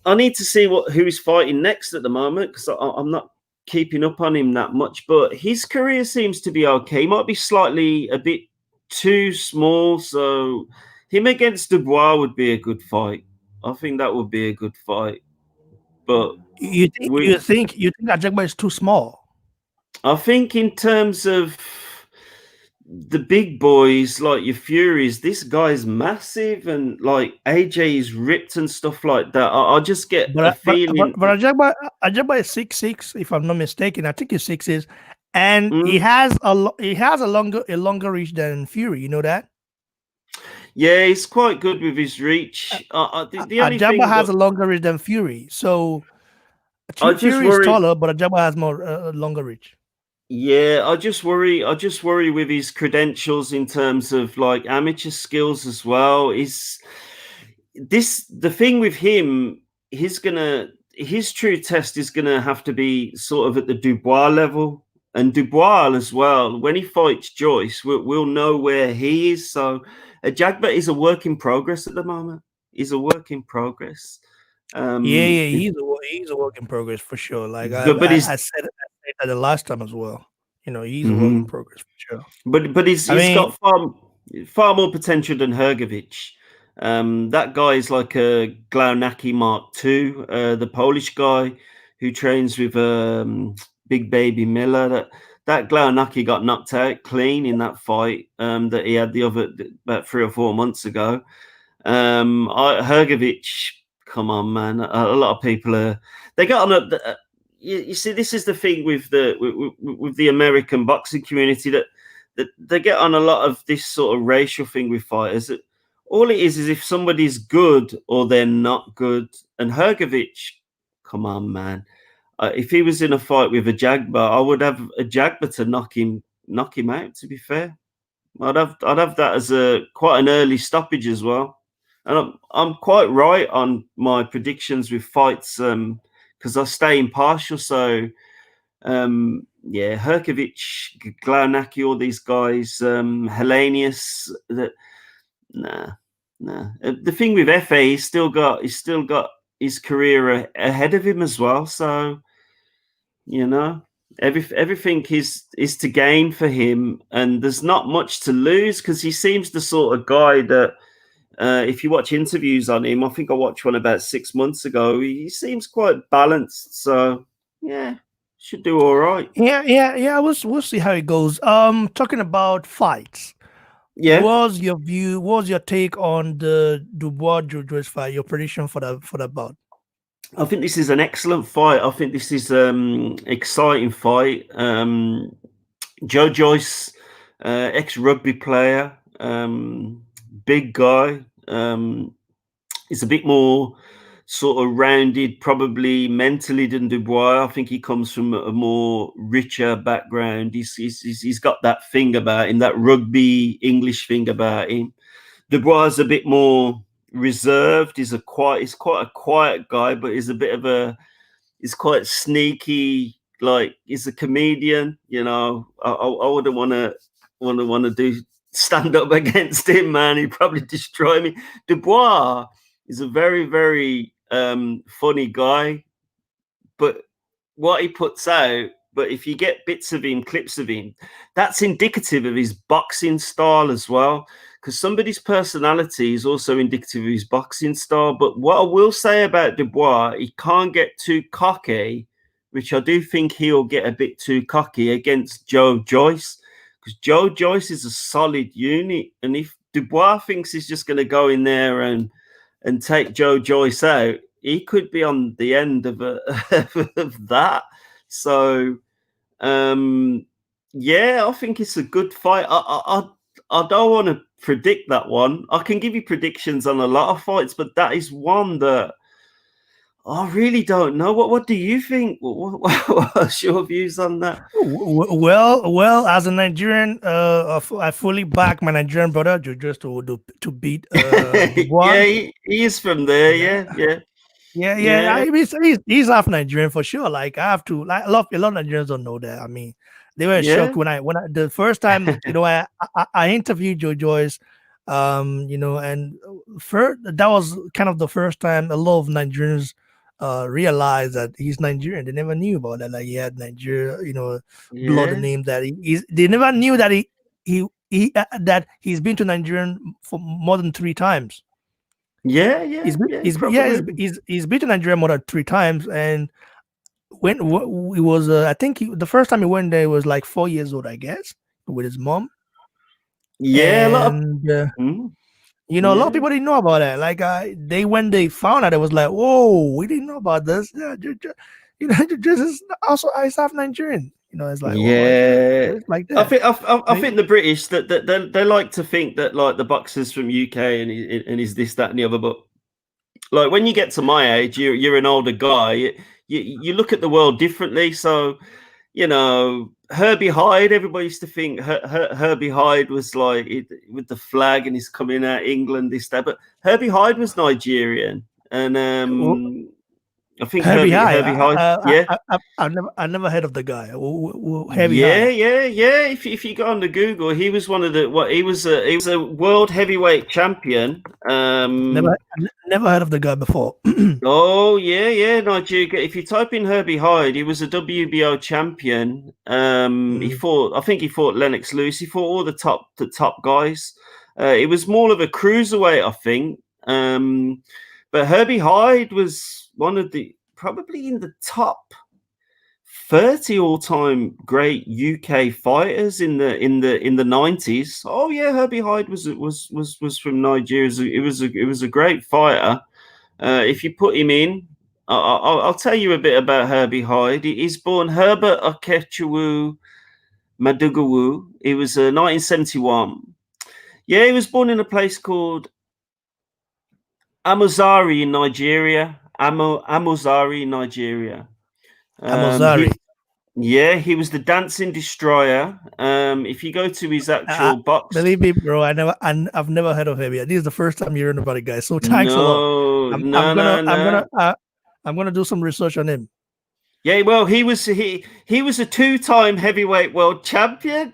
I need to see who he's fighting next at the moment, because I'm not keeping up on him that much. But his career seems to be okay. He might be slightly a bit too small. So him against Dubois would be a good fight. I think that would be a good fight. But you think Ajagba is too small? I think in terms of the big boys like your Furies, this guy's massive, and like AJ is ripped and stuff like that. I just get a feeling. But Ajagba is 6'6", if I'm not mistaken. I think he's 6'6", and he has a longer reach than Fury. You know that? Yeah, he's quite good with his reach. The only Ajagba thing has that a longer reach than Fury, so I just Fury is worry, taller, but Ajagba has more longer reach. yeah, I just worry with his credentials in terms of like amateur skills as well. Is this the thing with him? His true test is gonna have to be sort of at the Dubois level, and Dubois as well. When he fights Joyce, we'll know where he is. So, Jagba is a work in progress at the moment. He's a work in progress. Yeah, yeah, It, he's a work in progress for sure. Like but I said that the last time as well. You know, he's a work in mhm. progress for sure. But I he's mean, got far more potential than Hergovich. That guy is like a Glaunaki Mark II, the Polish guy who trains with Big Baby Miller. That Glaunaki got knocked out clean in that fight that he had the other about 3 or 4 months ago. Hergovich, come on, man. A lot of people are they got on you see, this is the thing with with the American boxing community that they get on a lot of this sort of racial thing with fighters. That all it is if somebody's good or they're not good. And Hergovich, come on, man. If he was in a fight with a Jagba, I would have a Jagba to knock him out. To be fair, I'd have that as a quite an early stoppage as well. And I'm quite right on my predictions with fights because I stay impartial. So yeah, Herkovich, Glaunaki, all these guys, Hellenius. That nah, nah. The thing with FA, he's still got his career ahead of him as well. So you know, everything is to gain for him, and there's not much to lose because he seems the sort of guy that. If you watch interviews on him, I think I watched one about 6 months ago. He seems quite balanced, so yeah, should do all right. yeah. We'll see how it goes. Talking about fights, Yeah, what was your take on the Dubois Jojo's fight? Your prediction for the bout? I think this is an excellent fight. I think this is exciting fight. Joe Joyce, ex rugby player, big guy. Is a bit more sort of rounded, probably mentally than Dubois. I think he comes from a more richer background. He's got that thing about him, that rugby English thing about him. Dubois is a bit more reserved. He's quite a quiet guy, but he's a bit of a he's quite sneaky. Like he's a comedian. I wouldn't want to do stand up against him, man. He'd probably destroy me. Dubois is a very very funny guy, but what he puts out. But if you get bits of him, clips of him, that's indicative of his boxing style as well. Because somebody's personality is also indicative of his boxing style. But what I will say about Dubois, he can't get too cocky, which I do think he'll get a bit too cocky against Joe Joyce. Because Joe Joyce is a solid unit. And if Dubois thinks he's just going to go in there and take Joe Joyce out, he could be on the end of of that. So yeah, I think it's a good fight. I don't want to predict that one. I can give you predictions on a lot of fights, but that is one that I really don't know. What do you think? What's your views on that? Well, as a Nigerian, I fully back my Nigerian brother just to beat Dubois. Yeah, he is from there. Yeah, Yeah, yeah, yeah. yeah, He's half Nigerian for sure. Like I have to. Like a lot of Nigerians don't know that. I mean, they were shocked yeah. when I the first time I interviewed Joe Joyce, and first that was kind of the first time a lot of Nigerians realized that he's Nigerian. They never knew about that. Like he had Nigeria, blood in Yeah, him. That they never knew that that he's been to Nigerian for more than 3 times. yeah, yeah, yeah. Probably. He's been to Nigeria more than 3 times, and when it was, I think the first time he went there, he was like 4 years old, I guess, with his mom, Yeah, a lot of. and Mm, a lot of yeah, people didn't know about that. Like they when they found out, it was like, whoa, we didn't know about this. Yeah, just is also I South Nigerian. It's like, oh, Yeah, it's like I that. think I think the British that they like to think that like the boxers from UK and is this that and the other, but like when you get to my age, you're an older guy. You look at the world differently. So Herbie Hyde. Everybody used to think Herbie Hyde was like with the flag and he's coming out England this that, but Herbie Hyde was Nigerian, and I think Herbie High. Herbie Hyde. Yeah. I never heard of the guy. Herbie Yeah, High. yeah. If you go on to Google, he was one of the he was a world heavyweight champion. Never heard of the guy before. Oh yeah, Nigeria. If you type in Herbie Hyde, he was a WBO champion. He fought. I think he fought Lennox Lewis. He fought all the top guys. It was more of a cruiserweight, I think. But Herbie Hyde was one of the probably in the top 30 all-time great UK fighters in the 90s. Oh yeah, Herbie Hyde was from Nigeria. It was a great fighter. If you put him in, I'll tell you a bit about Herbie Hyde. He's born Herbert Okechewu Madugawu. He was 1971. Yeah, he was born in a place called Amozari in Nigeria. Amozari in Nigeria. Amozari. He was the dancing destroyer. If you go to his actual box, believe me, bro, I've never heard of him yet. This is the first time you're hearing about it, guys. So thanks a lot. I'm gonna do some research on him. Yeah, well, he was a two-time heavyweight world champion.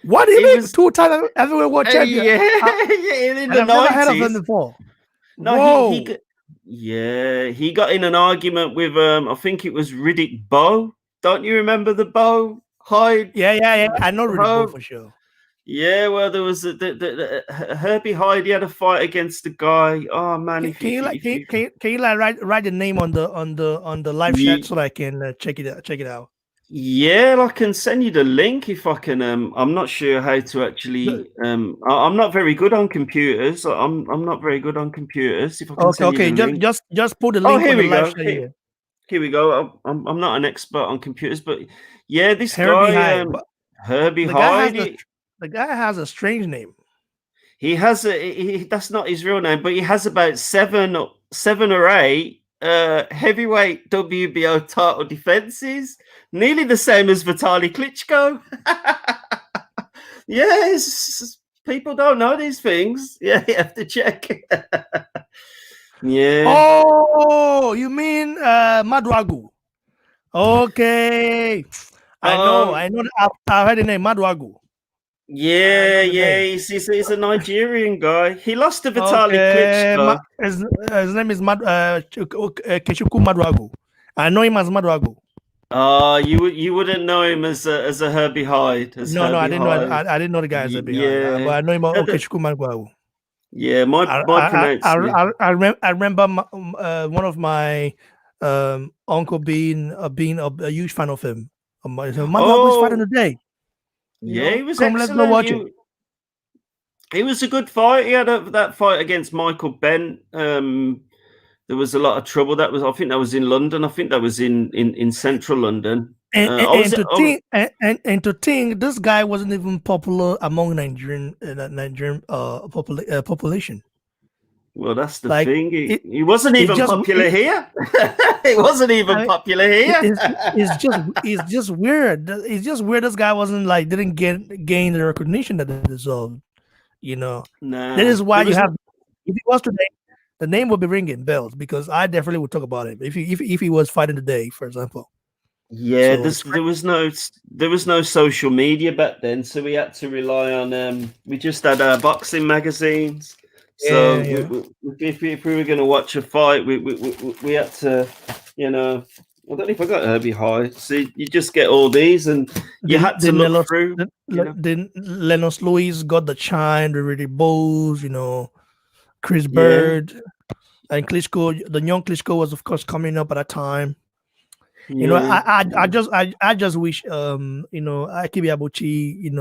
What do you mean? Two-time heavyweight world champion? Yeah, in the 90s. I've never heard of him before. No, he got in an argument with I think it was Riddick Bowe. Don't you remember the Bowe Hyde? Yeah. I know Riddick Bowe for sure. Yeah, well, there was the Herbie Hyde. He had a fight against the guy. Oh man, can you like write the name on the live chat so I can check it out? Yeah, I can send you the link if I can. I'm not sure how to actually. I'm not very good on computers. I'm not very good on computers. If I can send you the link. just put the link on the live chat here. Here we go. I'm not an expert on computers, but yeah, this Herbie guy, Herbie Hyde. The guy has a strange name. He has that's not his real name, but he has about seven or eight heavyweight WBO title defenses, nearly the same as Vitaly Klitschko. Yes, people don't know these things. Yeah, you have to check. Yeah. Oh, you mean Maduagu? Okay, I know. I've heard the name Maduagu. Yeah. He's a Nigerian guy. He lost to Vitaly Klitschko. His name is Keshuku Maduagu. I know him as Maduagu. You wouldn't know him as a Herbie Hyde. No, I didn't know. I didn't know the guy as Herbie Hyde. But I know him as Keshuku Maduagu. Yeah, my pronunciation. I remember one of my uncle being a huge fan of him. Maduagu's fighting today. He was excellent. Let's go watch it. He was a good fight. He had that fight against Michael Bent. There was a lot of trouble. I think that was in London. I think that was in central London. To think this guy wasn't even popular among Nigerian population. Well, that's the thing. He wasn't even popular here. He wasn't even popular here. It's just weird. It's just weird. This guy didn't gain the recognition that he deserved. Nah, that is why if he was today, the name would be ringing bells because I definitely would talk about him if he was fighting today, for example. Yeah, there was no social media back then, so we had to rely on we just had our boxing magazines. So if we were going to watch a fight, we had to, I don't know if I got Herbie Hyde. So you just get all these, and you had to look through. Then Lennox Lewis got the chime, the Riddick Bowe, Chris Bird, and Klitschko. The young Klitschko was, of course, coming up at that time. I just wish Akibi Abuchi,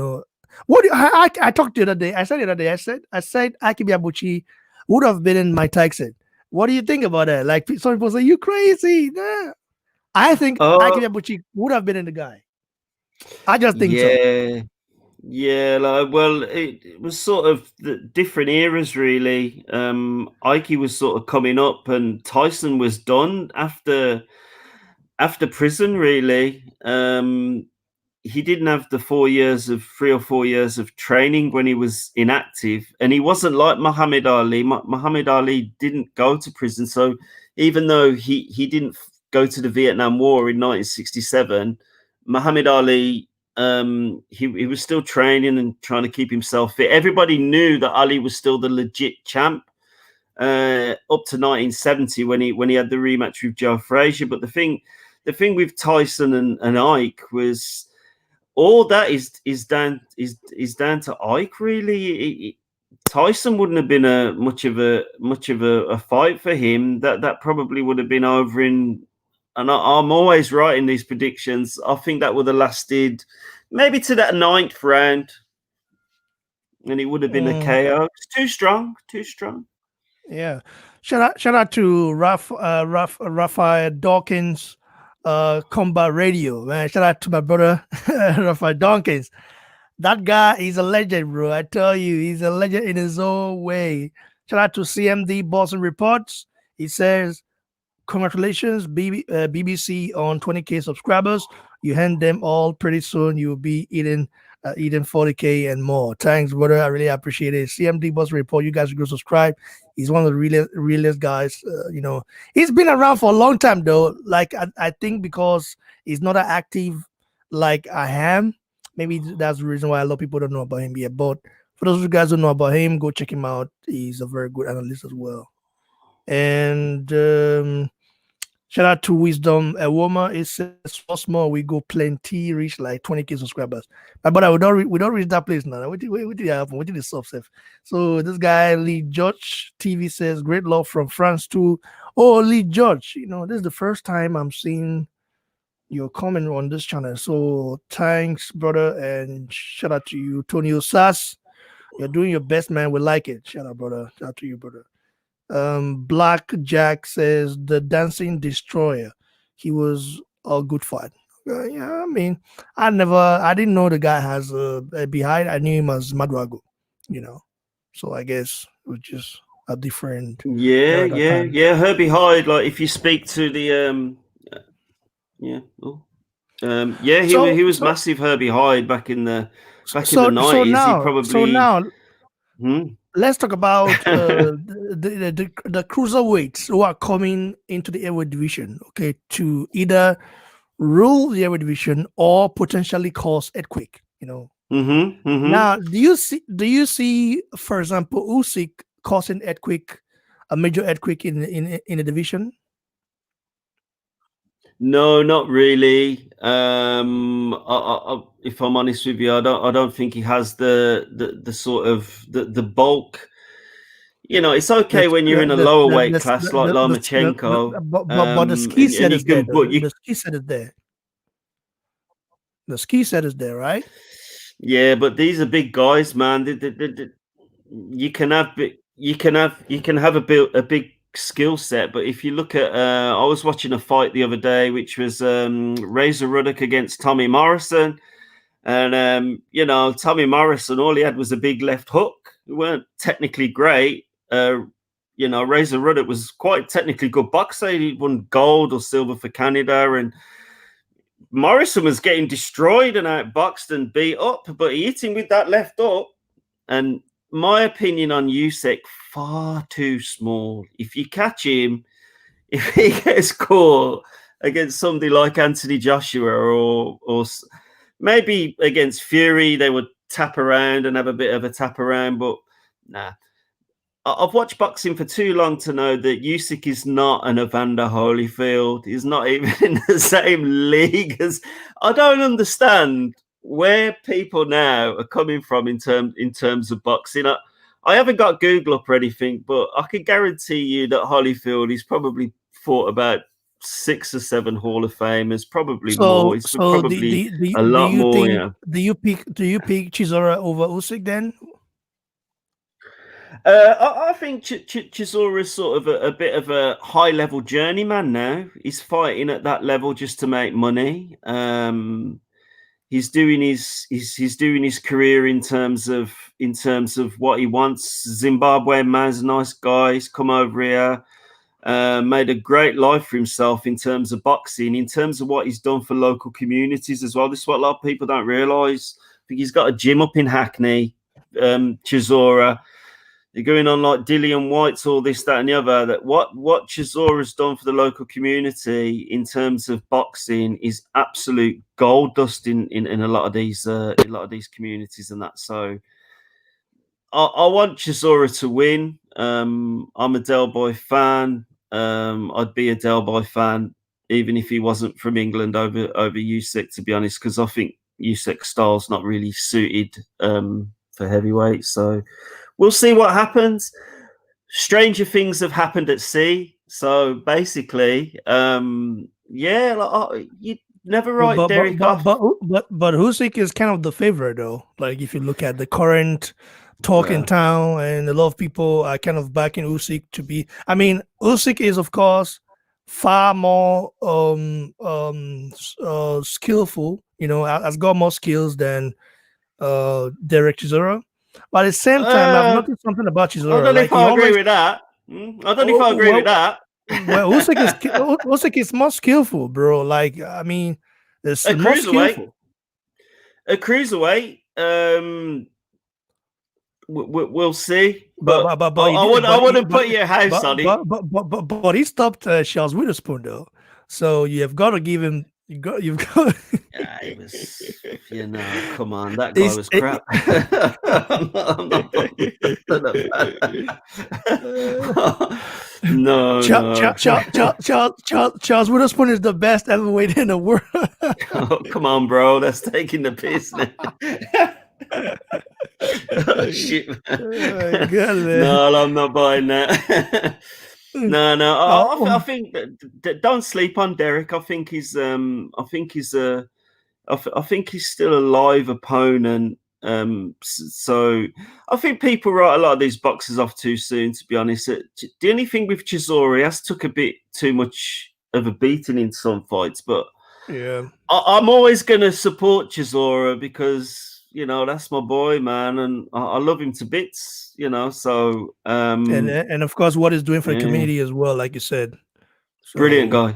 I talked the other day. I said Akibi Abuchi would have been in Mike Tyson. What do you think about that? Like some people say, you crazy. Nah. I think Akibi Abuchi would have been in the guy. I just think so. Yeah, yeah. Like, well, it was sort of the different eras, really. Ike was sort of coming up, and Tyson was done after prison, really. He didn't have the 4 years of 3 or 4 years of training when he was inactive, and he wasn't like Muhammad Ali. Muhammad Ali didn't go to prison, so even though he didn't go to the Vietnam War in 1967, Muhammad Ali he was still training and trying to keep himself fit. Everybody knew that Ali was still the legit champ up to 1970 when he had the rematch with Joe Frazier. But the thing with Tyson and Ike was all that is down to Ike, really. Tyson wouldn't have been a much of a fight for him. That probably would have been over in. And I'm always right in these predictions. I think that would have lasted maybe to that ninth round, and it would have been a Mm, KO. It's too strong, too strong. yeah. Shout out to Raphael Dawkins, Combat Radio, man. Shout out to my brother Raphael Dawkins. That guy is a legend, bro. I tell you, he's a legend in his own way. Shout out to CMD Boston Reports. He says, congratulations, BBC, on 20K subscribers. You hand them all pretty soon. You'll be eating 40K and more. Thanks, brother. I really appreciate it. CMD Boston Report. You guys should go subscribe. He's one of the realest guys. He's been around for a long time though. Like I think because he's not as active like I am. Maybe that's the reason why a lot of people don't know about him yet. But for those of you guys who know about him, go check him out. He's a very good analyst as well. And shout out to Wisdom Awoma. It says so small we go plenty, reach like 20K subscribers. But we don't reach that place now. What did happen? What did the sub say? So this guy Lee George TV says great love from France too. Oh, Lee George, this is the first time I'm seeing your comment on this channel. So thanks, brother, and shout out to you, Tony Osas. You're doing your best, man. We like it. Shout out, brother. Shout out to you, brother. Black Jack says the dancing destroyer. He was a good fight. Yeah, I mean, I didn't know the guy has a behind. I knew him as Madrago, So I guess it was just a different Yeah, era at that yeah, time. yeah. Herbie Hyde. Like if you speak to the yeah, oh, yeah, he So was so massive. Herbie Hyde back in the so so 90s. He now so probably. now Hmm? let's talk about the cruiserweights who are coming into the heavyweight division. Okay, to either rule the heavyweight division or potentially cause earthquake. Mm-hmm. Mm-hmm. Now, do you see, for example, Usyk causing earthquake, a major earthquake in the division? No, not really. If I'm honest with you, I don't think he has the sort of the bulk. It's The okay when you're in a lower weight class like Lomachenko, but the ski and set you is there can, though. but you The ski set is there. The ski set is there, right? yeah, but these are big guys, man. You can have a big skill set, but if you look at, I was watching a fight the other day, which was Razor Ruddock against Tommy Morrison, and Tommy Morrison, all he had was a big left hook. It weren't technically great. Razor Ruddock was quite technically good boxer. He won gold or silver for Canada, and Morrison was getting destroyed and outboxed and beat up, but he hit him with that left hook. And my opinion on Usyk, far too small. If you catch him, if he gets caught against somebody like Anthony Joshua or maybe against Fury, they would tap around and have a bit of a tap around. But nah, I've watched boxing for too long to know that Usyk is not an Evander Holyfield. He's not even in the same league as. I don't understand where people now are coming from in terms of boxing. I haven't got Google up or anything, but I can guarantee you that Holyfield he's probably fought about 6 or 7 Hall of Famers, probably more. So He's so the probably the do, a do lot you more. think Yeah. do you pick Chisora over Usyk then? I think Chisora is sort of a bit of a high level journeyman now. He's fighting at that level just to make money. he's doing his career in terms of what he wants. Zimbabwean man's a nice guy. He's come over here, made a great life for himself in terms of boxing, in terms of what he's done for local communities as well. This is what a lot of people don't realise. I think he's got a gym up in Hackney, Chisora. They're going on like Dillian White's, all this, that, and the other. That what Chisora's done for the local community in terms of boxing is absolute gold dust in a lot of these communities and that. So I want Chisora to win. I'm a Del Boy fan. I'd be a Del Boy fan even if he wasn't from England over Usyk, to be honest, because I think Usyk's style's not really suited for heavyweight. So we'll see what happens. Stranger things have happened at sea. So basically, yeah, like, you never write Derek off. But Usyk is kind of the favorite though. Like if you look at the current talk in town, and a lot of people are kind of backing Usyk to be. I mean, Usyk is of course far more skillful. You know, has got more skills than Derek Chisora. But at the same time, I've noticed something about Chisora. I don't know if I agree with that. I don't know if I agree with that. Well, Usyk is more skillful, bro. Like, I mean, it's more skillful. A cruiserweight, we'll see. But I wouldn't put your house on it. But he stopped Charles Witherspoon though, so you have got to give him. You've got. Yeah, it was. You know, come on, that guy was crap. No, Charles Witherspoon is the best heavyweight in the world. Oh, come on, bro, that's taking the piss now. Oh, shit, man. God, man. No, I'm not buying that. No. I think that don't sleep on Derek. I think he's still a live opponent. So I think people write a lot of these boxers off too soon, to be honest. The only thing with Chisora, he has took a bit too much of a beating in some fights, but yeah, I'm always going to support Chisora because, you know, that's my boy, man, and I love him to bits, you know. So and of course what he's doing for the community as well, like you said. So, brilliant guy,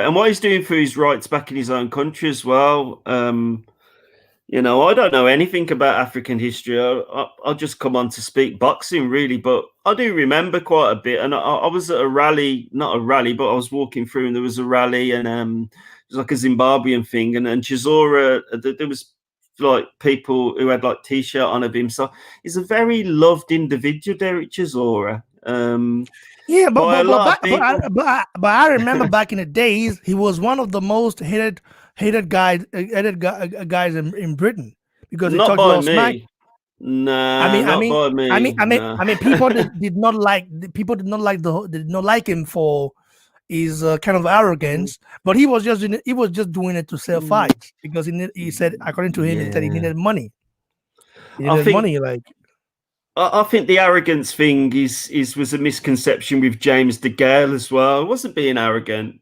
and what he's doing for his rights back in his own country as well. You know, I don't know anything about African history. I'll just come on to speak boxing, really, but I do remember quite a bit. And I was at a rally, not a rally, but I was walking through, and there was a rally, and it was like a Zimbabwean thing, and Chisora, there was like people who had like T-shirt on of him. So he's a very loved individual, Derek Chisora. Yeah, but I remember back in the days, he was one of the most hated guys in Britain because he talked about smack. Nah, by me. I mean, people did not like him for his kind of arrogance, but he was just doing it to sell fights because he said, according to him, that he needed money. I think the arrogance thing was a misconception with James De Gale as well. It wasn't being arrogant.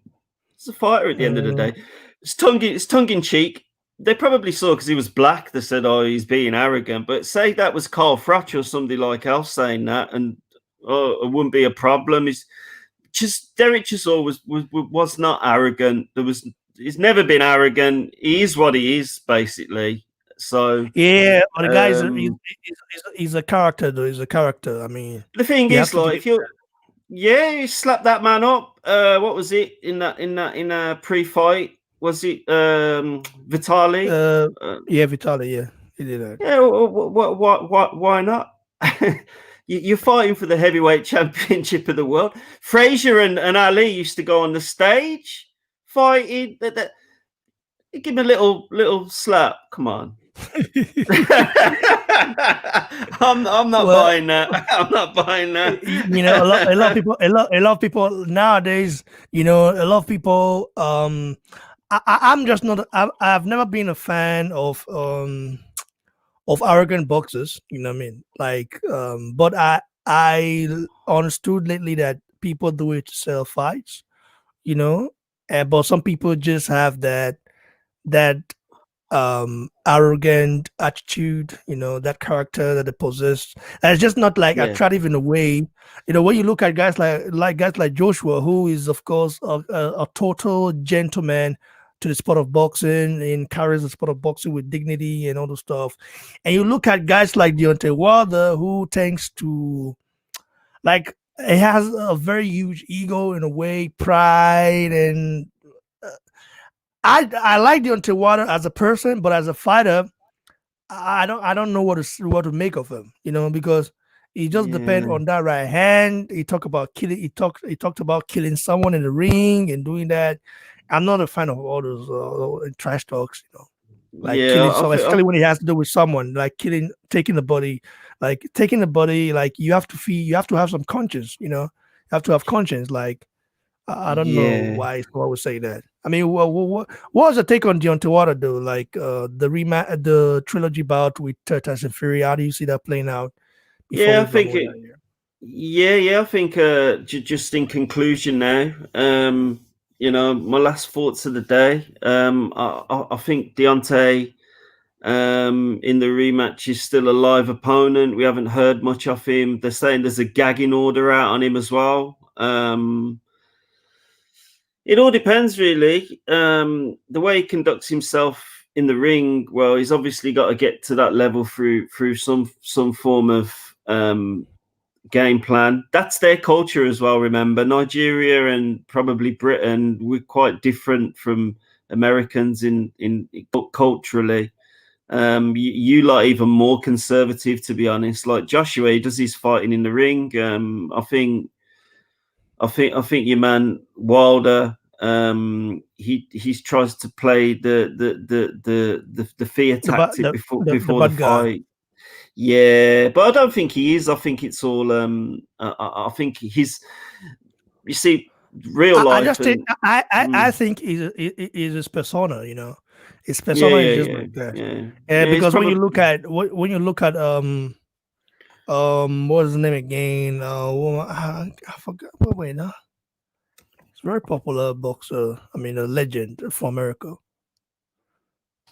It's a fighter at the end of the day. It's tongue in cheek. They probably saw because he was black. They said, "Oh, he's being arrogant." But say that was Carl Froch or somebody like else saying that, and it wouldn't be a problem. It's just Derek Chisora was not arrogant. He's never been arrogant. He is what he is, basically. So yeah, but the guy he's a character though. He's a character. I mean, the thing is, like, if you slap that man up. What was it in a pre-fight? Was it Vitali? Yeah, Vitali. Yeah, he did that. Yeah, why not? You're fighting for the heavyweight championship of the world. Frazier and Ali used to go on the stage fighting. Give him a little slap. Come on. I'm not buying that. I'm not buying that. You know, a lot of people nowadays. You know, a lot of people. I'm just not. I've never been a fan of arrogant boxers. You know what I mean? Like, but I understood lately that people do it to sell fights. You know, but some people just have that arrogant attitude, that character that they possess. And it's just not like Yeah, attractive in a way. When you look at guys like guys like Joshua, who is of course a total gentleman to the sport of boxing and carries the sport of boxing with dignity and all the stuff. And you look at guys like Deontay Wilder, who tends to like he has a very huge ego in a way, pride, and I like Deontay Wilder as a person, but as a fighter, I don't know what to make of him, because he just depend yeah, on that right hand. He talked about killing someone in the ring and doing that. I'm not a fan of all those trash talks, like yeah. killing someone, especially when it has to do with someone, like taking the body, like you have to have some conscience, you have to have conscience, like I don't know Yeah, why someone would say that. I mean, what was your take on Deontay Wilder though? Like the trilogy bout with Tyson Fury. How do you see that playing out before yeah. we run away out of here? Yeah. I think just in conclusion now, my last thoughts of the day. I think Deontay in the rematch is still a live opponent. We haven't heard much of him. They're saying there's a gagging order out on him as well. It all depends, really. The way he conducts himself in the ring, well, he's obviously got to get to that level through some form of game plan. That's their culture as well. Remember, Nigeria and probably Britain, we're quite different from Americans in culturally. You like even more conservative, to be honest. Like Joshua, he does his fighting in the ring. I think your man Wilder. He tries to play the fear The bad tactic the before the bad guy. fight. Yeah, but I don't think he is. I think it's all. I think he's. You see, real I life just think and I mm, think is his persona. His yeah, persona is yeah, just yeah, like that. yeah, And yeah. He's because when you probably look at what's his name again? I forgot. Wait, no, it's a very popular boxer. I mean, a legend from America.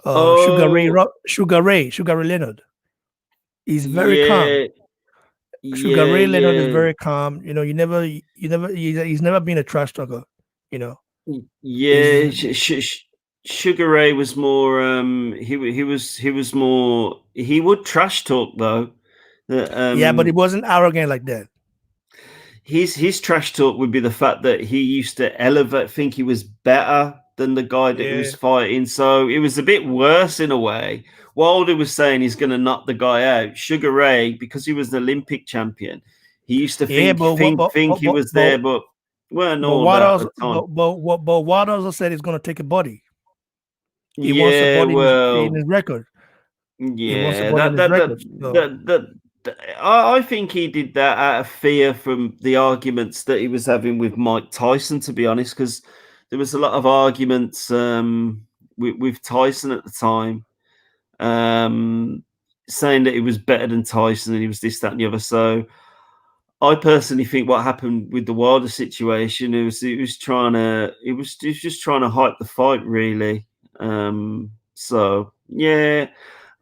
oh Sugar Ray Leonard. He's very calm. yeah, Sugar yeah, Ray Leonard is yeah. very calm. He's never been a trash talker. You know, Yeah, he's Sugar Ray was more. He was more. He would trash talk though. That yeah, but he wasn't arrogant like that. his trash talk would be the fact that he used to elevate, think he was better than the guy that he was Yeah, fighting. So it was a bit worse in a way. Wilder was saying he's going to knock the guy out. Sugar Ray, because he was an Olympic champion, he used to yeah, think but what, think think he was there, but weren't but all what that at else? the time. But what also said he's gonna take a body. He wants a Yeah, body in well, his record. He wants a yeah, body in that his that that record. So that I think he did that out of fear from the arguments that he was having with Mike Tyson. To be honest, because there was a lot of arguments with Tyson at the time, saying that he was better than Tyson and he was this, that, and the other. So I personally think what happened with the Wilder situation is he was just trying to hype the fight, really. So yeah,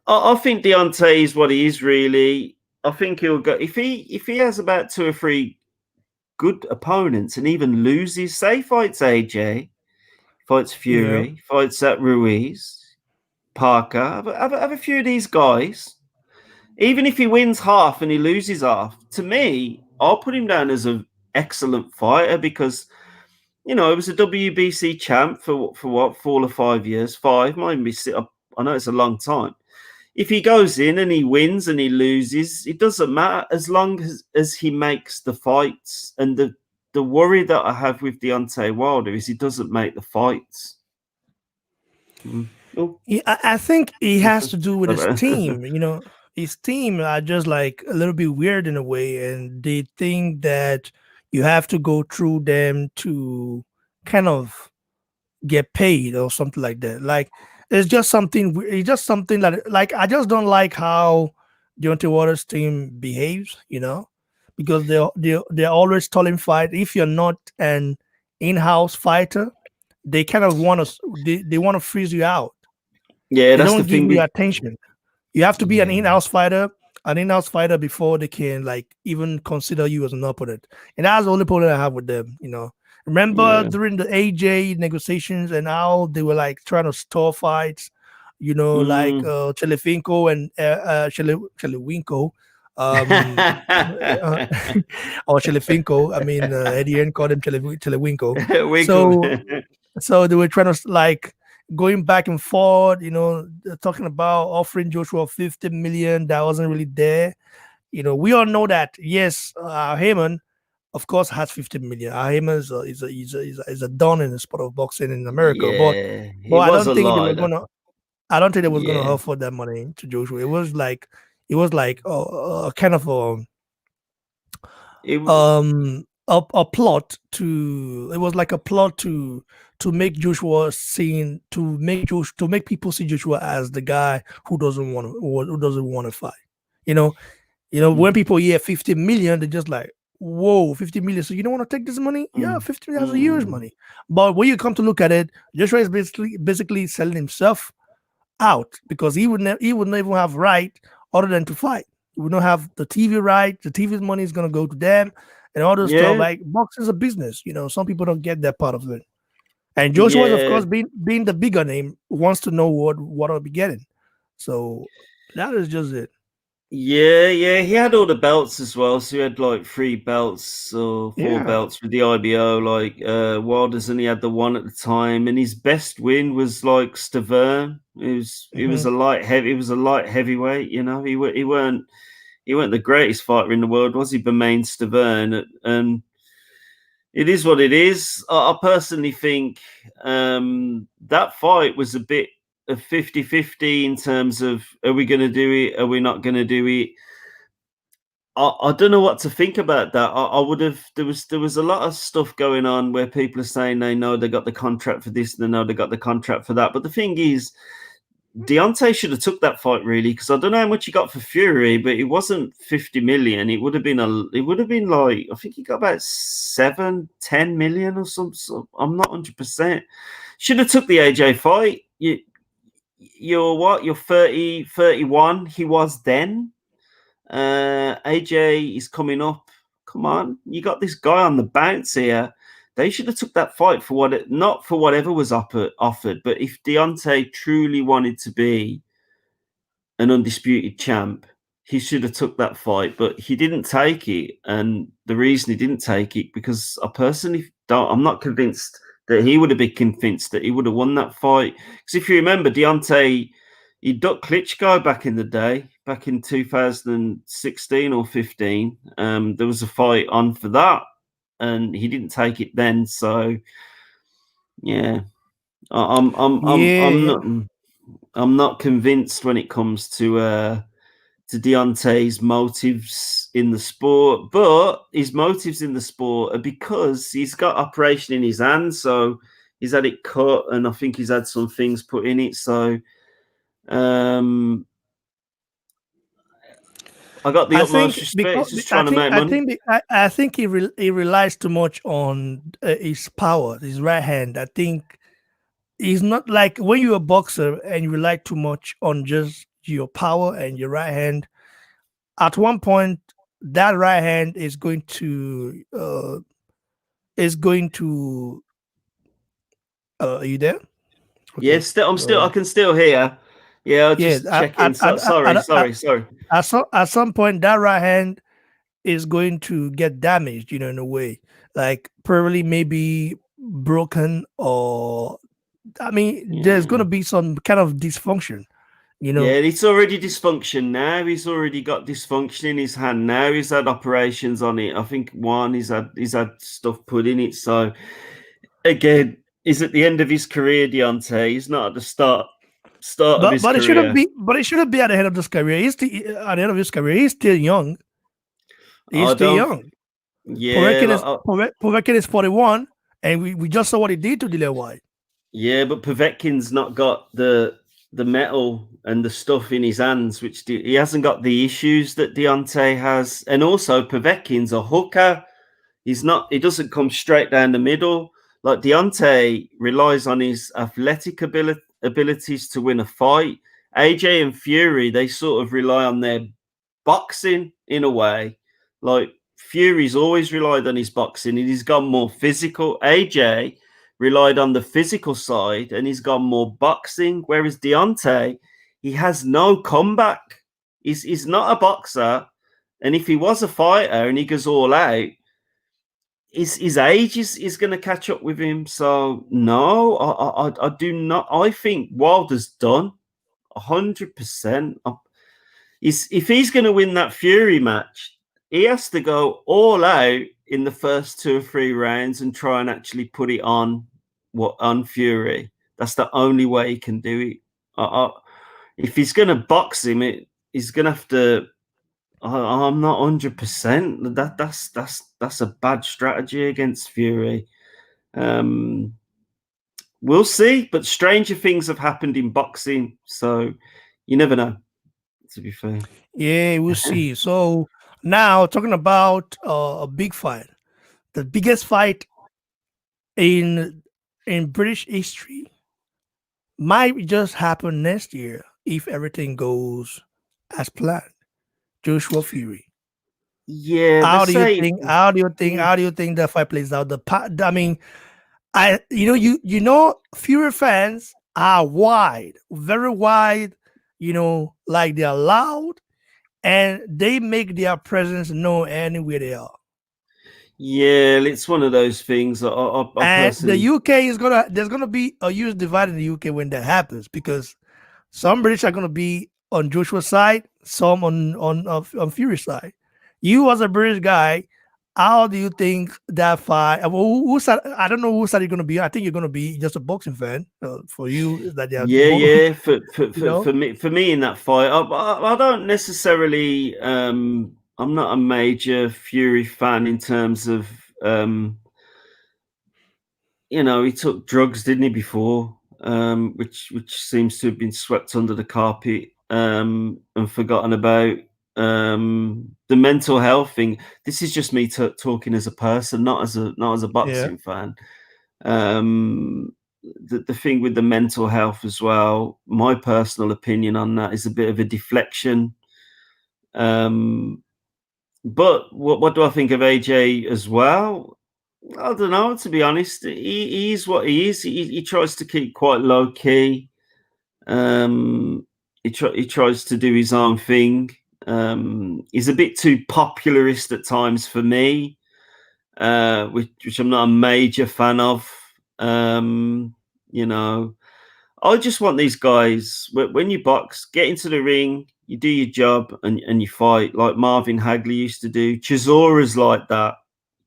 I think Deontay is what he is really. I think he'll go if he has about two or three good opponents and even loses. Say fights AJ, fights yeah, Fury, fights at Ruiz, Parker. Have a few of these guys. Even if he wins half and he loses half, to me, I'll put him down as an excellent fighter because he was a WBC champ for what 4 or 5 years. Five, might be. I know it's a long time. If he goes in and he wins and he loses, it doesn't matter as long as he makes the fights. And the worry that I have with Deontay Wilder is he doesn't make the fights. Mm. Oh, I think it has to do with his okay. team. His team are just like a little bit weird in a way, and they think that you have to go through them to kind of get paid or something like that. Like it's just something. It's just something that like I just don't like how Deontay Waters' team behaves. Because they're always telling fight. If you're not an in-house fighter, they kind of want to they want to freeze you out. Yeah, They that's the don't give thing you with attention. You have to be yeah. an in-house fighter before they can like even consider you as an opponent. And that's the only problem I have with them. Remember Yeah. during the AJ negotiations and how they were like trying to stall fights, like Mm. Chelefinko and Chelewinko, um, uh, or Chelefinko. I mean, Eddie called him Chelewinko. Winkle. So they were trying to like going back and forth, talking about offering Joshua 50 million that wasn't really there. We all know that yes, Heyman, of course, has 50 million. Heyman is a don in the sport of boxing in America, but Yeah, but it I was don't a think they were lie. gonna. I don't think they was gonna Yeah, offer that money to Joshua. It was like a kind of it. a plot to it was like a plot to make Joshua seen to make people see Joshua as the guy who doesn't want to fight. You know, when people hear 50 million, they're just like, whoa, 50 million. So you don't want to take this money? Yeah, Mm, 50 million is a huge mm, money. But when you come to look at it, Joshua is basically selling himself out because he would not even have right other than to fight. He would not have the TV right. The TV's money is gonna go to them and all those stuff. yeah, Like boxing is a business. Some people don't get that part of it. And Joshua, of yeah, course, being the bigger name, wants to know what I'll be getting. So that is just it. yeah. He had all the belts as well. So he had like 3 belts or 4 Yeah. belts with the IBO. Like Wilder's only had the one at the time, and his best win was like Stavern. He was Hmm. a light heavy. He was a light heavyweight. He weren't the greatest fighter in the world, was he? Bermain Stavern, and it is what it is. I personally think that fight was a bit of 50-50 in terms of are we going to do it? Are we not going to do it? I don't know what to think about that. I would have. There was a lot of stuff going on where people are saying they know they got the contract for this, and they know they got the contract for that. But the thing is, Deontay should have took that fight really because I don't know how much he got for Fury, but it wasn't 50 million. It would have been like I think he got about 7-10 million or something. So I'm not 100%. Should have took the AJ fight. You're what? You're 30, 31. He was then. AJ is coming up. Come on, you got this guy on the bounce here. They should have took that fight for not for whatever was offered, but if Deontay truly wanted to be an undisputed champ, he should have took that fight, but he didn't take it. And the reason he didn't take it because I personally don't. I'm not convinced that he would have been convinced that he would have won that fight. Because if you remember, Deontay he ducked Klitschko back in the day, back in 2016 or 15. There was a fight on for that, and he didn't take it then. So yeah, I'm Yeah. not convinced when it comes to Deontay's motives in the sport, but his motives in the sport are because he's got operation in his hand, so he's had it cut, and I think he's had some things put in it. So um, I got the I utmost think respect. because He's just trying to make money. I think he relies too much on his power, his right hand. I think he's not like when you're a boxer and you rely too much on just your power and your right hand. At one point, that right hand is going to. Are you there? Yeah, Okay. I can still hear. Yeah, I'll Yeah. just check in. So, sorry. At some point, that right hand is going to get damaged, in a way, like probably maybe broken, or I mean, there's going Yeah. to be some kind of dysfunction, you Yeah, know. it's already dysfunction now. He's already got dysfunction in his hand now. He's had operations on it. I think one he's had stuff put in it. So again, he's at the end of his career, Deontay. He's not at the start of But his but it shouldn't career. be. But it shouldn't be at the end of his career. At the end of his career. He's still young. He's I still don't. young. Yeah, Povetkin is 41, and we just saw what he did to Dillian White. yeah, but Povetkin's not got the metal and the stuff in his hands, which he hasn't got the issues that Deontay has. And also, Povetkin's a hooker. He's not. He doesn't come straight down the middle. Like Deontay relies on his athletic abilities to win a fight. AJ and Fury, they sort of rely on their boxing in a way. Like Fury's always relied on his boxing and he's gone more physical. AJ relied on the physical side and he's gone more boxing. Whereas Deontay, he has no comeback. He's not a boxer. And if he was a fighter and he goes all out, his age is going to catch up with him. So no, I do not. I think Wilder's done 100%. If he's going to win that Fury match, he has to go all out in the first 2 or 3 rounds and try and actually put it on Fury. That's the only way he can do it. If he's going to box him, he's going to have to. I'm not 100%. That's a bad strategy against Fury. We'll see, but stranger things have happened in boxing, so you never know. To be fair, Yeah, we'll see. So now talking about a big fight, the biggest fight in British history might just happen next year if everything goes as planned. Joshua Fury. Yeah. How do you think? How do you think? How do you think that fight plays out? I mean, you know, Fury fans are wide, very wide. You know, like they're loud, and they make their presence known anywhere they are. Yeah, it's one of those things. And the UK there's gonna be a huge divide in the UK when that happens because some British are gonna be on Joshua's side, some on Fury's side. You as a British guy, how do you think that fight? Who's side? I don't know whose side you're gonna be. I think you're gonna be just a boxing fan. For you, that yeah. For me in that fight, I don't necessarily. I'm not a major Fury fan in terms of. He took drugs, didn't he, before? Which seems to have been swept under the carpet and forgotten about. The mental health thing. This is just me talking as a person, not as a boxing fan. The thing with the mental health as well. My personal opinion on that is a bit of a deflection. But what do I think of AJ as well? I don't know, to be honest. He's what he is. He tries to keep quite low key. He tries to do his own thing. He's a bit too popularist at times for me, which I'm not a major fan of. I just want these guys, when you box, get into the ring, you do your job and you fight like Marvin Hagler used to do. Chisora's like that.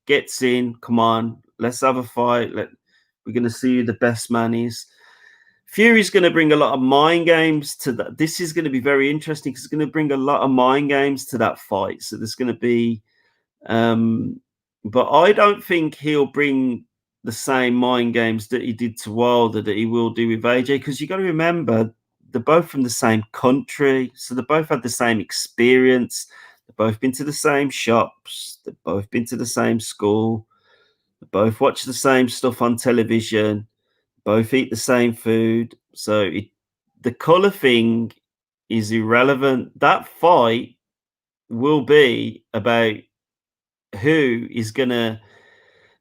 Gets in, come on, let's have a fight. We're going to see who the best man is. Fury's going to bring a lot of mind games to that. This is going to be very interesting because it's going to bring a lot of mind games to that fight. So there's going to be, but I don't think he'll bring the same mind games that he did to Wilder that he will do with AJ, because you got to remember they're both from the same country, so they both had the same experience. They've both been to the same shops. They've both been to the same school. They both watch the same stuff on television. Both eat the same food. So the colour thing is irrelevant. That fight will be about who is going to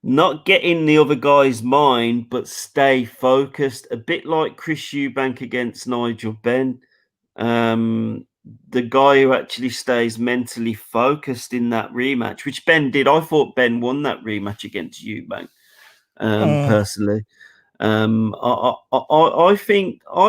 not get in the other guy's mind, but stay focused. A bit like Chris Eubank against Nigel Benn. The guy who actually stays mentally focused in that rematch, which Ben did. I thought Ben won that rematch against Eubank, personally. I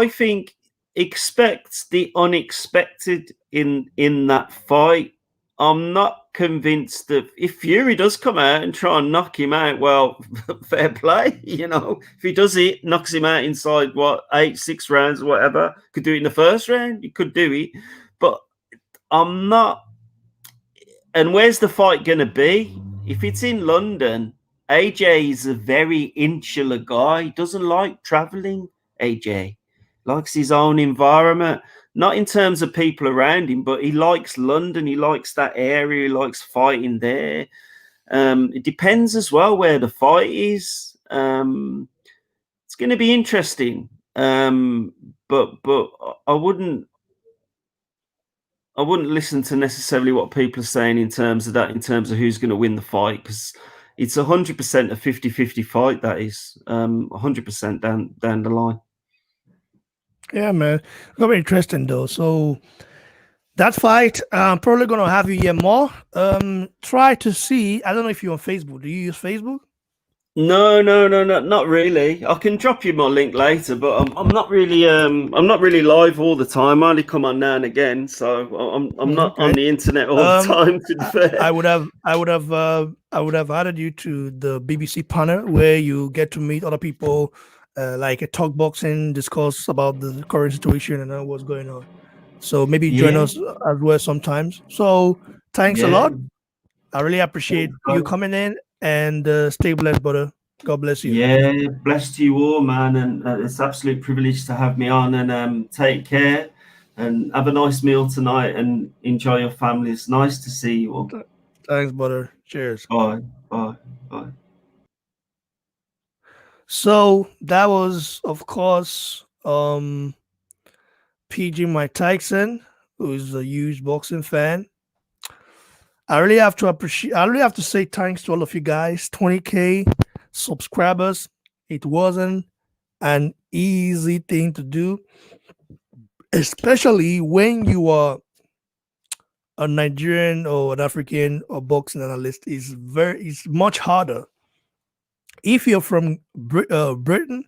think expect the unexpected in that fight. I'm not convinced that if Fury does come out and try and knock him out, well, fair play. If he does it, knocks him out inside 6 rounds or whatever, could do it in the first round. He could do it, but I'm not. And where's the fight going to be? If it's in London, AJ is a very insular guy. He doesn't like traveling. AJ likes his own environment. Not in terms of people around him, but he likes London. He likes that area. He likes fighting there. It depends as well where the fight is. It's going to be interesting. Um, but I wouldn't listen to necessarily what people are saying in terms of that, in terms of who's going to win the fight, because it's 100% a 50-50 fight. That is 100% down the line. Yeah, man. Very interesting though. So that fight, I'm probably gonna have you here more. Try to see. I don't know if you're on Facebook. Do you use Facebook? No, no, no, no, not really. I can drop you my link later, but I'm not really live all the time. I only come on now and again, so I'm not on Okay. the internet all the Um, time. To be I, fair, I would have added you to the BBC panel where you get to meet other people, like a talk boxing, discuss about the current situation and what's going on. So maybe join yeah, us as well sometimes. So thanks a yeah. lot. I really appreciate you coming in and stay blessed, brother. God bless you. Yeah, blessed you all, man, and it's an absolute privilege to have me on. And take care, and have a nice meal tonight, and enjoy your family. It's nice to see you all. Th- Thanks, brother. Cheers. Bye, bye, bye. So that was, of course, PG Mike Tyson, who is a huge boxing fan. I really have to appreciate. I really have to say thanks to all of you guys. 20K subscribers. It wasn't an easy thing to do, especially when you are a Nigerian or an African or boxing analyst. It's much harder. If you're from Britain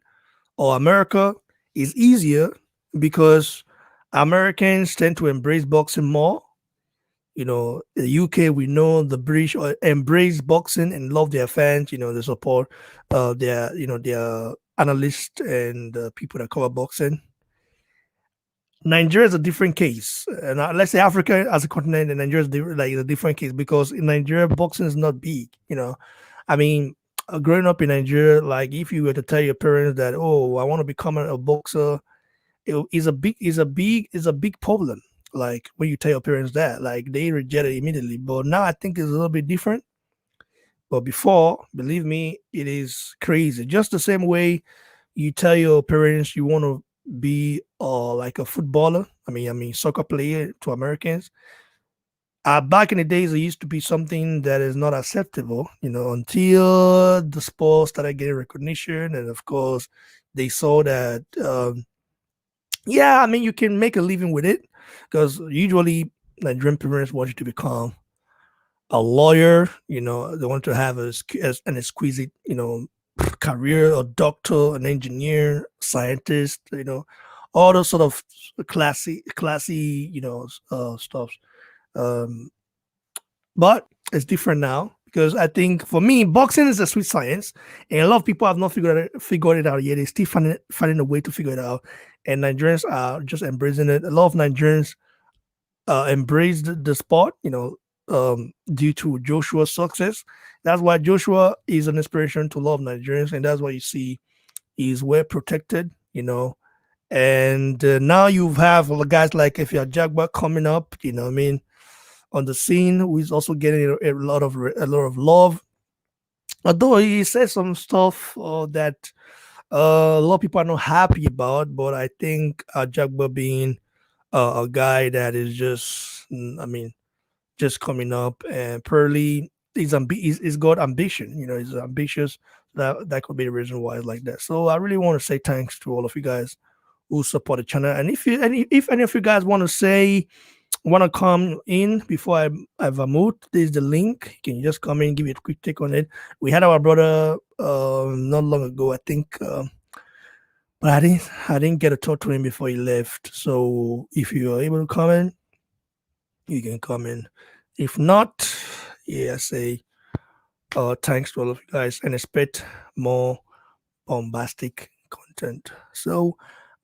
or America, it's easier because Americans tend to embrace boxing more. You know, the UK, we know the British embrace boxing and love their fans. You know, they support their analysts and people that cover boxing. Nigeria is a different case, and let's say Africa as a continent and Nigeria is like a different case because in Nigeria boxing is not big. You know, I mean, growing up in Nigeria, like if you were to tell your parents that, oh, I want to become a boxer, it is a big problem. Like when you tell your parents that, like they reject it immediately. But now I think it's a little bit different. But before, believe me, it is crazy. Just the same way you tell your parents you want to be like a footballer. I mean soccer player to Americans. Back in the days, it used to be something that is not acceptable, you know, until the sport started getting recognition, and of course, they saw that yeah, I mean, you can make a living with it because usually Nigerian parents want you to become a lawyer. You know, they want to have an exquisite, you know, career, a doctor, an engineer, scientist. You know, all those sort of classy, you know, stuff. Um, but it's different now because I think for me, boxing is a sweet science, and a lot of people have not figured it out yet. They still finding a way to figure it out, and Nigerians are just embracing it. A lot of Nigerians embraced the sport, you know, due to Joshua's success. That's why Joshua is an inspiration to a lot of Nigerians, and that's why you see he's well protected, you know. And now you have guys like if you're Jagba coming up, you know, what I mean, on the scene, who is also getting a lot of love. Although he said some stuff that a lot of people are not happy about, but I think Jagba being a guy that is just, I mean, just coming up and Pearly he's got ambition, you know, he's ambitious. That could be the reason why it's like that. So I really want to say thanks to all of you guys who support the channel. And if any of you guys want to come in before I Vamut, there's the link. You can just come in, give it a quick take on it. We had our brother not long ago, I think, but I didn't get to talk to him before he left. So if you are able to come in, you can come in. If not, yeah, say thanks to all of you guys and expect more bombastic content. So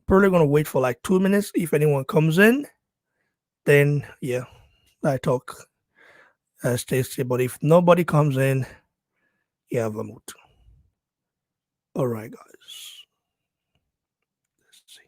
probably gonna wait for like 2 minutes. If anyone comes in, then yeah, I talk stay. But if nobody comes in, yeah, Vamut. All right, guys. Let's see.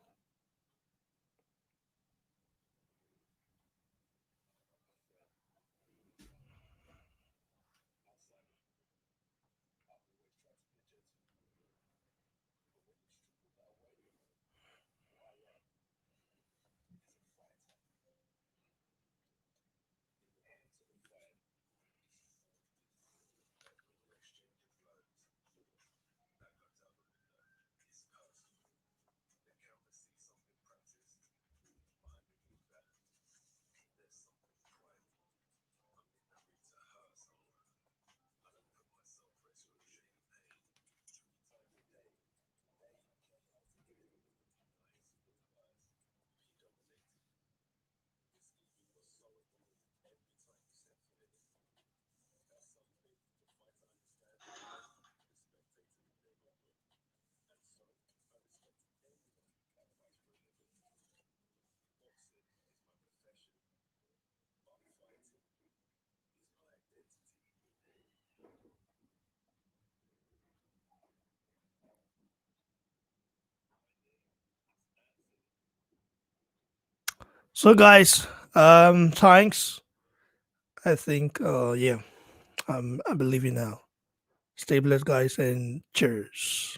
So, guys, thanks. I think, yeah, I believe you now. Stay blessed, guys, and cheers.